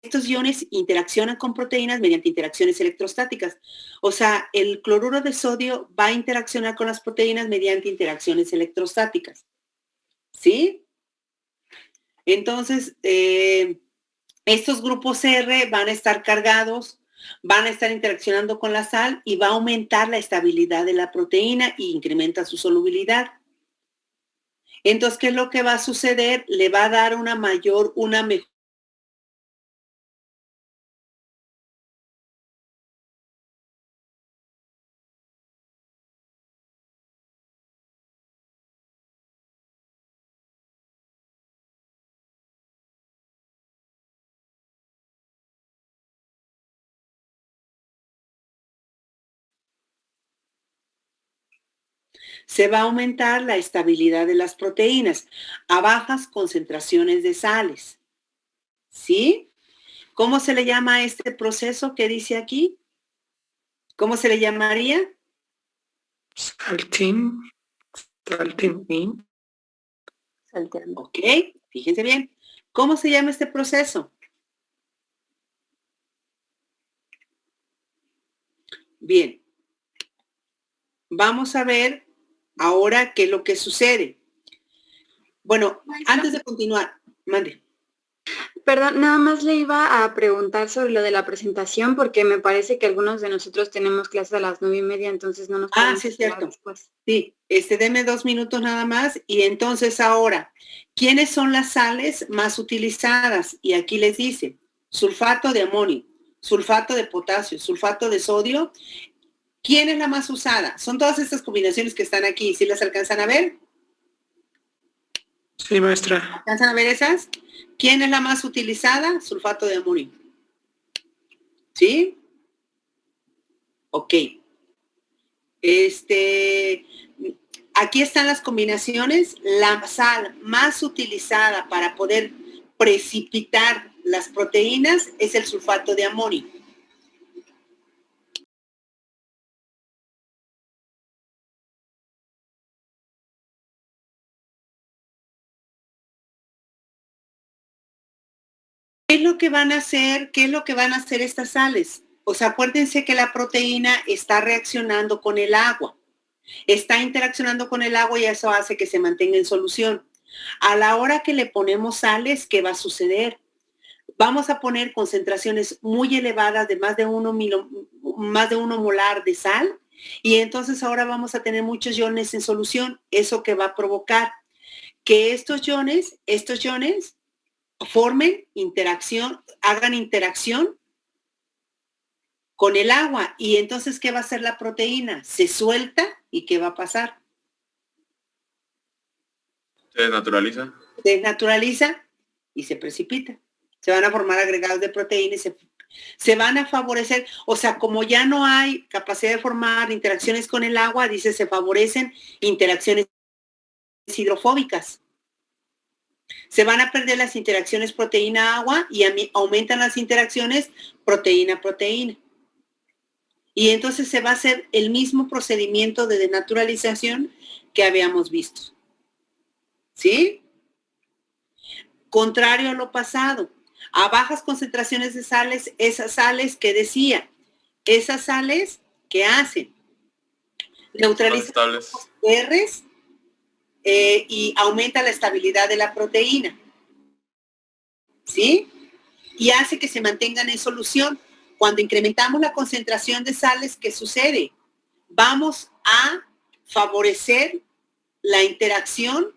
estos iones interaccionan con proteínas mediante interacciones electrostáticas. O sea, el cloruro de sodio va a interaccionar con las proteínas mediante interacciones electrostáticas. ¿Sí? Entonces, estos grupos R van a estar cargados, van a estar interaccionando con la sal y va a aumentar la estabilidad de la proteína y incrementa su solubilidad. Entonces, ¿qué es lo que va a suceder? Le va a dar una mejor se va a aumentar la estabilidad de las proteínas a bajas concentraciones de sales. ¿Sí? ¿Cómo se le llama a este proceso que dice aquí? ¿Cómo se le llamaría? Salting. Salting. Salteando. Ok, fíjense bien. ¿Cómo se llama este proceso? Bien. Vamos a ver ahora qué es lo que sucede. Bueno, antes de continuar, mande. Perdón, nada más le iba a preguntar sobre lo de la presentación porque me parece que algunos de nosotros tenemos clases a las 9:30, entonces no nos podemos Sí, es esperar cierto. después. Sí, deme 2 minutos nada más. Y entonces ahora, ¿quiénes son las sales más utilizadas? Y aquí les dice, sulfato de amonio, sulfato de potasio, sulfato de sodio. ¿Quién es la más usada? Son todas estas combinaciones que están aquí. ¿Sí las alcanzan a ver? Sí, maestra. ¿Alcanzan a ver esas? ¿Quién es la más utilizada? Sulfato de amonio. ¿Sí? Ok. Aquí están las combinaciones. La sal más utilizada para poder precipitar las proteínas es el sulfato de amonio. ¿Qué es lo que van a hacer? ¿Qué es lo que van a hacer estas sales? O sea, acuérdense que la proteína está reaccionando con el agua. Está interaccionando con el agua y eso hace que se mantenga en solución. A la hora que le ponemos sales, ¿qué va a suceder? Vamos a poner concentraciones muy elevadas de más de 1 molar de sal y entonces ahora vamos a tener muchos iones en solución. ¿Eso que va a provocar? Que estos iones formen interacción, hagan interacción con el agua. Y entonces, ¿qué va a hacer la proteína? Se suelta y ¿qué va a pasar? Se desnaturaliza. Se desnaturaliza y se precipita. Se van a formar agregados de proteína y se van a favorecer. O sea, como ya no hay capacidad de formar interacciones con el agua, dice, se favorecen interacciones hidrofóbicas. Se van a perder las interacciones proteína-agua y aumentan las interacciones proteína-proteína. Y entonces se va a hacer el mismo procedimiento de denaturalización que habíamos visto. ¿Sí? Contrario a lo pasado, a bajas concentraciones de sales, esas sales que decía, esas sales que hacen, neutralizan los R's y aumenta la estabilidad de la proteína. ¿Sí? Y hace que se mantengan en solución. Cuando incrementamos la concentración de sales, ¿qué sucede? Vamos a favorecer la interacción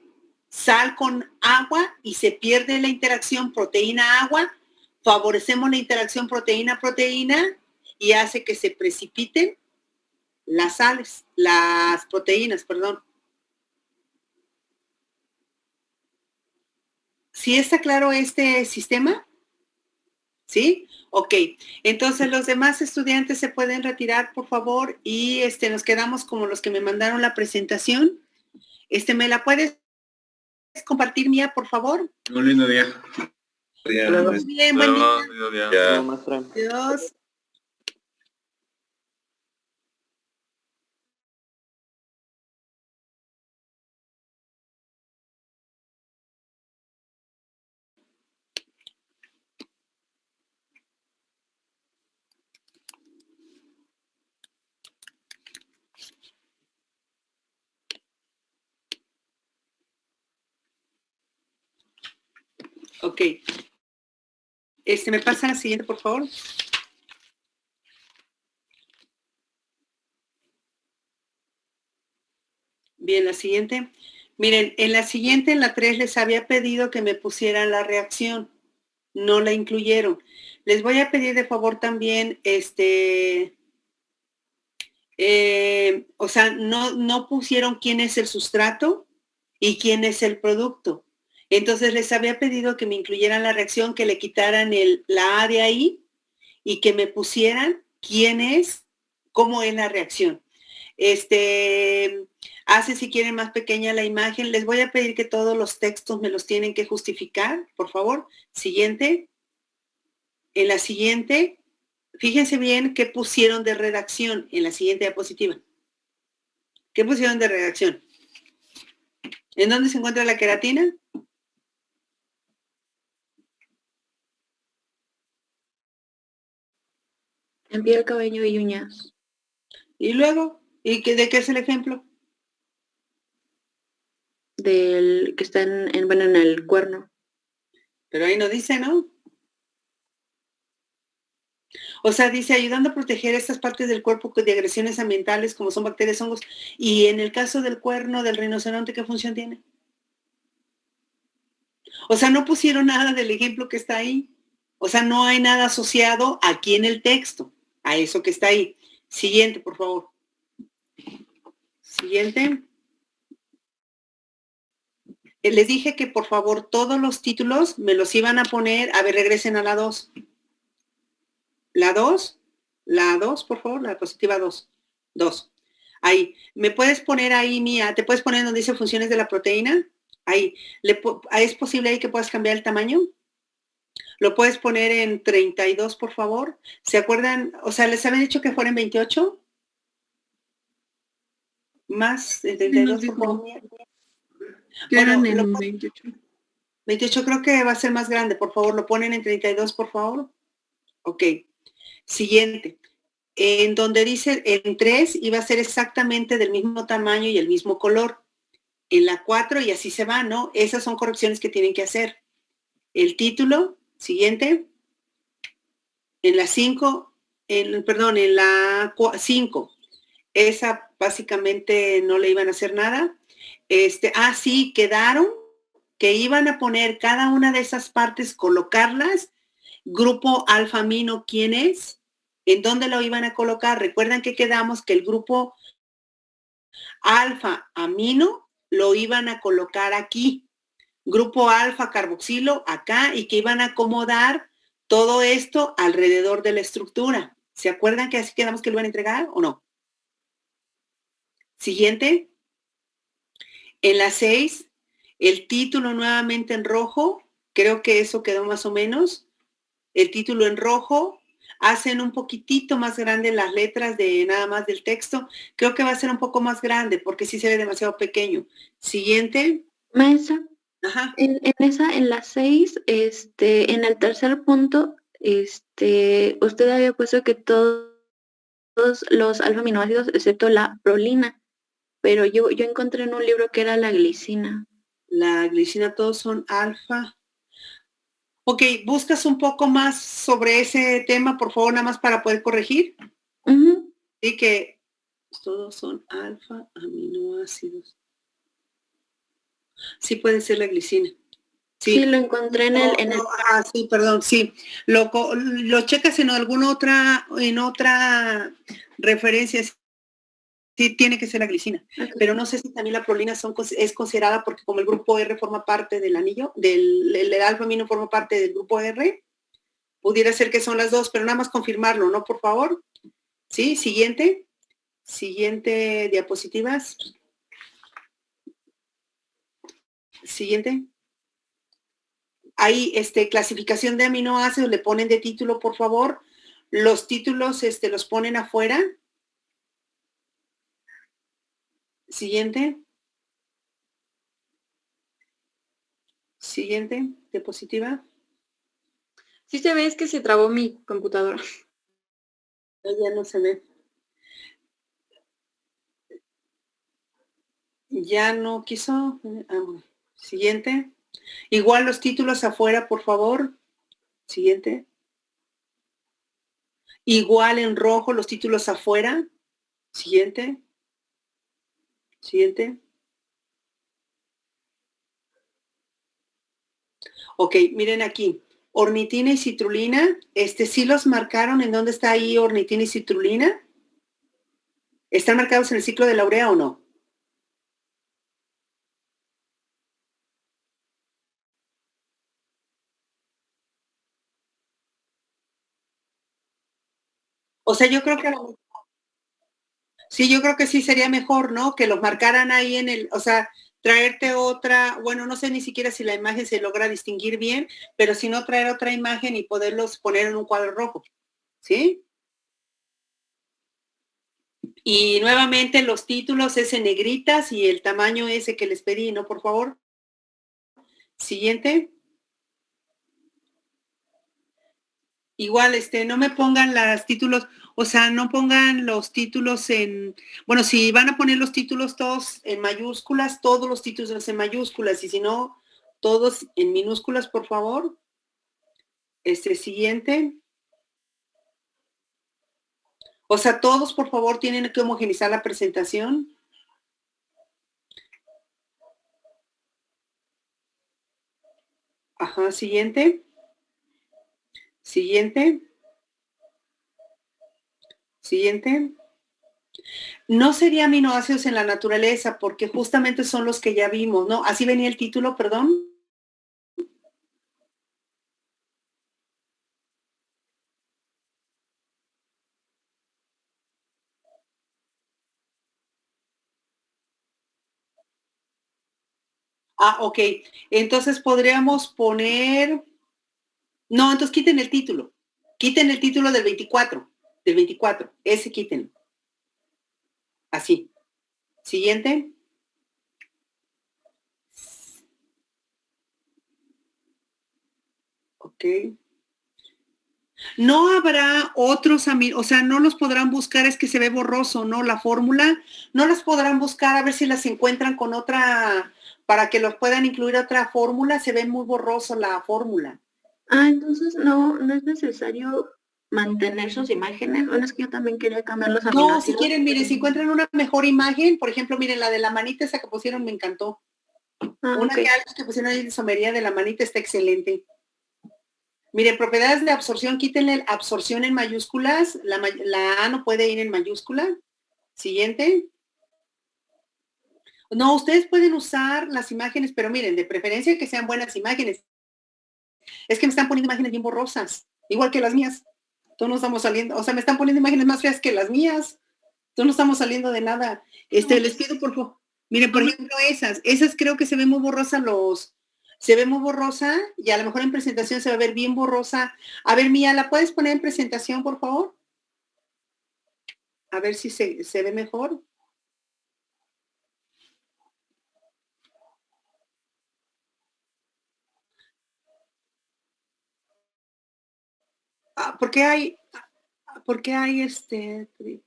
sal con agua y se pierde la interacción proteína-agua, favorecemos la interacción proteína-proteína y hace que se precipiten las sales, las proteínas, perdón. ¿Sí está claro este sistema? ¿Sí? Ok. Entonces los demás estudiantes se pueden retirar, por favor, y nos quedamos como los que me mandaron la presentación. ¿Me la puedes compartir, Mía, por favor? Un lindo día. Muy bien, buen día. Maestra. Adiós. Ok. ¿Me pasa la siguiente, por favor? Bien, la siguiente. Miren, en la siguiente, en la 3, les había pedido que me pusieran la reacción. No la incluyeron. Les voy a pedir de favor también, o sea, no pusieron quién es el sustrato y quién es el producto. Entonces les había pedido que me incluyeran la reacción, que le quitaran la A de ahí y que me pusieran quién es, cómo es la reacción. Hace si quieren más pequeña la imagen. Les voy a pedir que todos los textos me los tienen que justificar, por favor. Siguiente. En la siguiente, fíjense bien qué pusieron de redacción en la siguiente diapositiva. ¿Qué pusieron de redacción? ¿En dónde se encuentra la queratina? En piel, cabello y uñas. Y luego, ¿de qué es el ejemplo? Del que está en el cuerno. Pero ahí no dice, ¿no? O sea, dice, ayudando a proteger estas partes del cuerpo de agresiones ambientales como son bacterias, hongos. Y en el caso del cuerno del rinoceronte, ¿qué función tiene? O sea, no pusieron nada del ejemplo que está ahí. O sea, no hay nada asociado aquí en el texto a eso que está ahí. Siguiente, por favor. Siguiente. Les dije que por favor todos los títulos me los iban a poner. A ver, regresen a la 2. La 2, por favor, la diapositiva 2. 2. Ahí. ¿Me puedes poner ahí, Mía? ¿Te puedes poner donde dice funciones de la proteína? Ahí. ¿Es posible ahí que puedas cambiar el tamaño? ¿Lo puedes poner en 32, por favor? ¿Se acuerdan? O sea, ¿les habían dicho que fuera en 28? Más de 32, por favor. Que eran en 28. 28 creo que va a ser más grande. Por favor, lo ponen en 32, por favor. Ok. Siguiente. En donde dice en 3 iba a ser exactamente del mismo tamaño y el mismo color. En la 4 y así se va, ¿no? Esas son correcciones que tienen que hacer. El título, siguiente. En la 5, en la 5. Esa básicamente no le iban a hacer nada. Sí, quedaron que iban a poner cada una de esas partes, colocarlas. Grupo alfa-amino, ¿quién es? ¿En dónde lo iban a colocar? Recuerdan que quedamos que el grupo alfa-amino lo iban a colocar aquí. Grupo alfa-carboxilo acá y que iban a acomodar todo esto alrededor de la estructura. ¿Se acuerdan que así quedamos que lo iban a entregar o no? Siguiente. En la 6, el título nuevamente en rojo. Creo que eso quedó más o menos. El título en rojo. Hacen un poquitito más grande las letras de nada más del texto. Creo que va a ser un poco más grande porque sí se ve demasiado pequeño. Siguiente. Maestra. Ajá. En la 6, en el tercer punto, usted había puesto que todos los alfa-aminoácidos, excepto la prolina, pero yo encontré en un libro que era la glicina. La glicina, todos son alfa. Ok, ¿buscas un poco más sobre ese tema, por favor, nada más para poder corregir? Sí, que todos son alfa aminoácidos. Sí, puede ser la glicina. Sí, lo encontré en el... sí, perdón, sí. Lo checas en alguna otra referencia. Sí, tiene que ser la glicina. Okay. Pero no sé si también la prolina es considerada porque como el grupo R forma parte del anillo, el alfa-amino forma parte del grupo R, pudiera ser que son las dos, pero nada más confirmarlo, ¿no? Por favor. Sí, siguiente. Siguiente diapositivas. Siguiente. Ahí, clasificación de aminoácidos, le ponen de título, por favor. Los títulos, los ponen afuera. Siguiente. Siguiente, diapositiva. Sí se ve, es que se trabó mi computadora. Ya no se ve. Ya no quiso. Siguiente. Igual los títulos afuera, por favor. Siguiente. Igual en rojo los títulos afuera. Siguiente. Siguiente. Ok, miren aquí. Ornitina y citrulina. ¿Sí los marcaron en dónde está ahí ornitina y citrulina? ¿Están marcados en el ciclo de la urea o no? O sea, yo creo que sí, yo creo que sí sería mejor, ¿no? Que los marcaran ahí en el, o sea, traerte otra, bueno, no sé ni siquiera si la imagen se logra distinguir bien, pero si no, traer otra imagen y poderlos poner en un cuadro rojo, ¿sí? Y nuevamente los títulos ese negritas y el tamaño ese que les pedí, ¿no? Por favor. Siguiente. Igual, no me pongan los títulos, o sea, no pongan los títulos en, bueno, si van a poner los títulos todos en mayúsculas, todos los títulos en mayúsculas, y si no, todos en minúsculas, por favor. Siguiente. O sea, todos, por favor, tienen que homogenizar la presentación. Ajá, siguiente. Siguiente. Siguiente. No sería aminoácidos en la naturaleza, porque justamente son los que ya vimos, ¿no? Así venía el título, perdón. Ah, ok. Entonces podríamos poner... No, entonces quiten el título. Quiten el título del 24. Del 24. Ese quiten. Así. Siguiente. Ok. No habrá otros, o sea, no los podrán buscar, es que se ve borroso, ¿no? La fórmula, no las podrán buscar a ver si las encuentran con otra, para que los puedan incluir otra fórmula, se ve muy borroso la fórmula. Ah, entonces no es necesario mantener sus imágenes. Bueno, es que yo también quería cambiar los aminoácidos. No, si quieren, miren, si encuentran una mejor imagen, por ejemplo, miren, la de la manita esa que pusieron me encantó. Una okay. que pusieron ahí de isomería de la manita está excelente. Miren, propiedades de absorción, quítenle absorción en mayúsculas. La A no puede ir en mayúscula. Siguiente. No, ustedes pueden usar las imágenes, pero miren, de preferencia que sean buenas imágenes. Es que me están poniendo imágenes bien borrosas, igual que las mías. Todos no estamos saliendo, o sea, me están poniendo imágenes más feas que las mías. Todos no estamos saliendo de nada. Les pido, por favor. Miren, por ejemplo, esas creo que se ven muy borrosas se ve muy borrosa y a lo mejor en presentación se va a ver bien borrosa. A ver, Mía, ¿la puedes poner en presentación, por favor? A ver si se ve mejor. ¿Por qué hay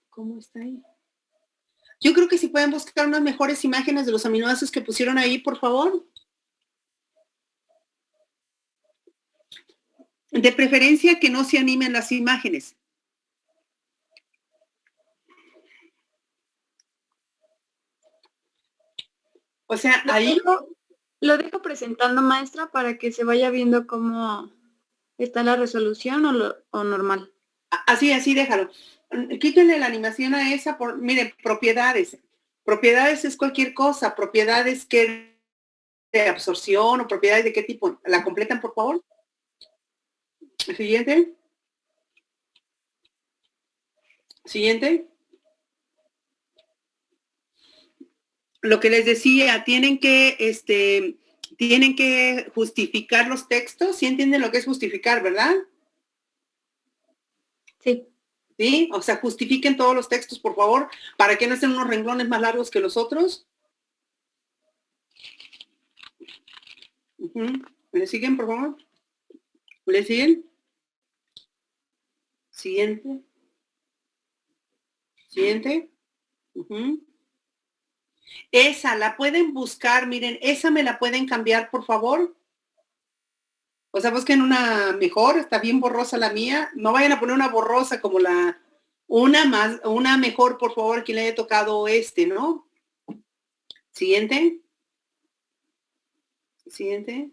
cómo está ahí? Yo creo que si pueden buscar unas mejores imágenes de los aminoácidos que pusieron ahí, por favor. De preferencia que no se animen las imágenes. O sea, ahí... Lo dejo presentando, maestra, para que se vaya viendo cómo está la resolución o normal. Así, déjalo. Quítenle la animación a esa, miren, propiedades. Propiedades es cualquier cosa. Propiedades que de absorción o propiedades de qué tipo. ¿La completan, por favor? Siguiente. Siguiente. Lo que les decía, tienen que justificar los textos. ¿Sí entienden lo que es justificar, verdad? Sí. ¿Sí? O sea, justifiquen todos los textos, por favor, para que no estén unos renglones más largos que los otros. ¿Le siguen, por favor? ¿Le siguen? Siguiente. Siguiente. Esa la pueden buscar, miren, esa me la pueden cambiar, por favor. O sea, busquen una mejor, está bien borrosa la mía. No vayan a poner una borrosa como una mejor, por favor, quien le haya tocado ¿no? Siguiente. Siguiente.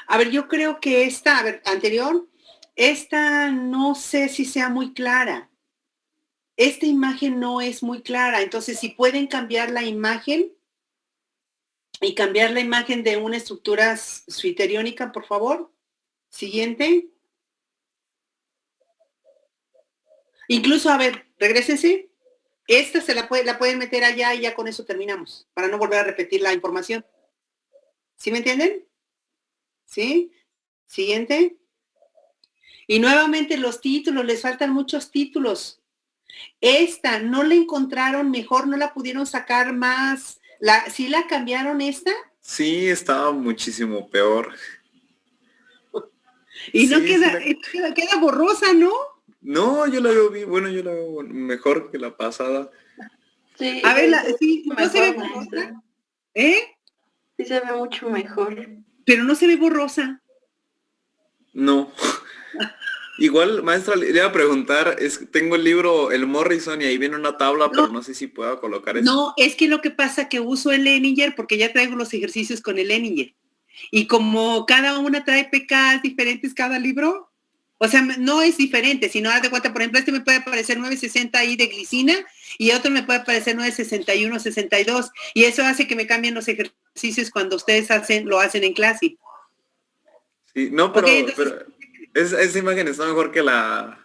A ver, yo creo que anterior, esta no sé si sea muy clara. Esta imagen no es muy clara, entonces si pueden cambiar la imagen y cambiar la imagen de una estructura zwitteriónica, por favor. Siguiente. Incluso, a ver, regrésense. Esta la pueden meter allá y ya con eso terminamos, para no volver a repetir la información. ¿Sí me entienden? ¿Sí? Siguiente. Y nuevamente los títulos, les faltan muchos títulos. Esta, ¿no la encontraron mejor? ¿No la pudieron sacar más? ¿Sí la cambiaron esta? Sí, estaba muchísimo peor. Y no queda borrosa, ¿no? No, yo la veo bien, bueno, yo la veo mejor que la pasada. Sí, a ver, ¿no se ve borrosa? Sí se ve mucho mejor. Pero no se ve borrosa. No. Igual, maestra, le iba a preguntar, tengo el libro, el Morrison, y ahí viene una tabla, pero no sé si puedo colocar eso. No, es que lo que pasa que uso el Leninger porque ya traigo los ejercicios con el Leninger. Y como cada una trae pKs diferentes cada libro, o sea, no es diferente, sino haz de cuenta, por ejemplo, este me puede aparecer 960 ahí de glicina y otro me puede aparecer 961, 62. Y eso hace que me cambien los ejercicios cuando ustedes lo hacen en clase. Sí, no, pero, okay, entonces, pero esa imagen está mejor que la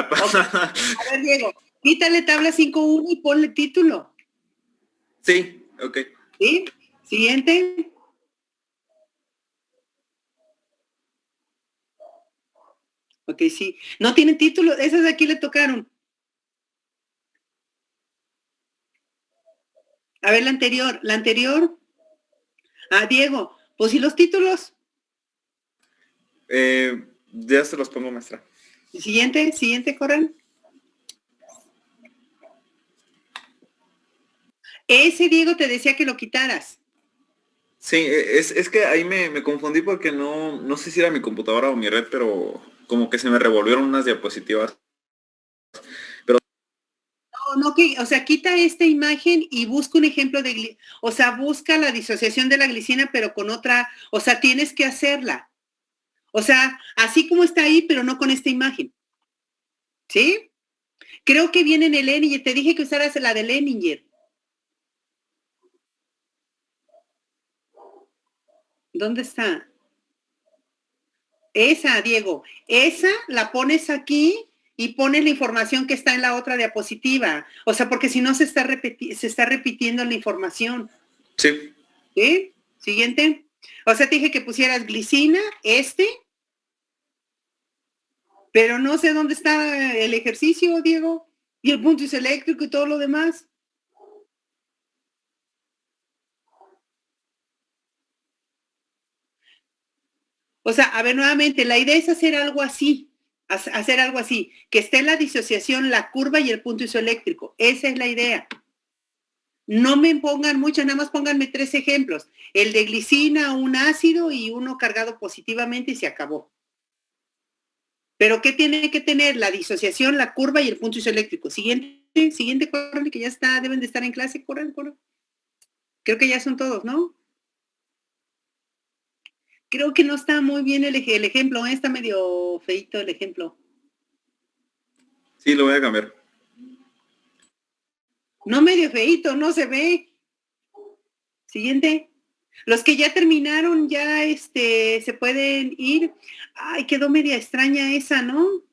pasada. Okay. A ver, Diego, quítale tabla 5.1 y ponle título. Sí, ok. ¿Sí? Siguiente. Ok, sí. No tienen título, esas de aquí le tocaron. A ver, la anterior. Ah, Diego, pues ¿y los títulos? Ya se los pongo, maestra. Siguiente, corran. Ese Diego te decía que lo quitaras. Sí, es que ahí me confundí porque no sé si era mi computadora o mi red, pero como que se me revolvieron unas diapositivas. Pero no, o sea, quita esta imagen y busca un ejemplo busca la disociación de la glicina, pero con otra, o sea, tienes que hacerla. O sea, así como está ahí, pero no con esta imagen. ¿Sí? Creo que viene en el Leninger. Te dije que usaras la de Leninger. ¿Dónde está? Esa, Diego. Esa la pones aquí y pones la información que está en la otra diapositiva. O sea, porque si no se está repitiendo la información. Sí. ¿Sí? Siguiente. O sea, te dije que pusieras glicina, pero no sé dónde está el ejercicio, Diego, y el punto isoeléctrico y todo lo demás. O sea, a ver, nuevamente, la idea es hacer algo así, que esté la disociación, la curva y el punto isoeléctrico. Esa es la idea. No me pongan mucho, nada más pónganme 3 ejemplos. El de glicina, un ácido y uno cargado positivamente y se acabó. Pero ¿qué tiene que tener? La disociación, la curva y el punto isoeléctrico. Siguiente, corran, que ya está, deben de estar en clase, corran. Creo que ya son todos, ¿no? Creo que no está muy bien el ejemplo, está medio feito el ejemplo. Sí, lo voy a cambiar. No medio feito, no se ve. Siguiente. Los que ya terminaron, ya se pueden ir. Ay, quedó media extraña esa, ¿no?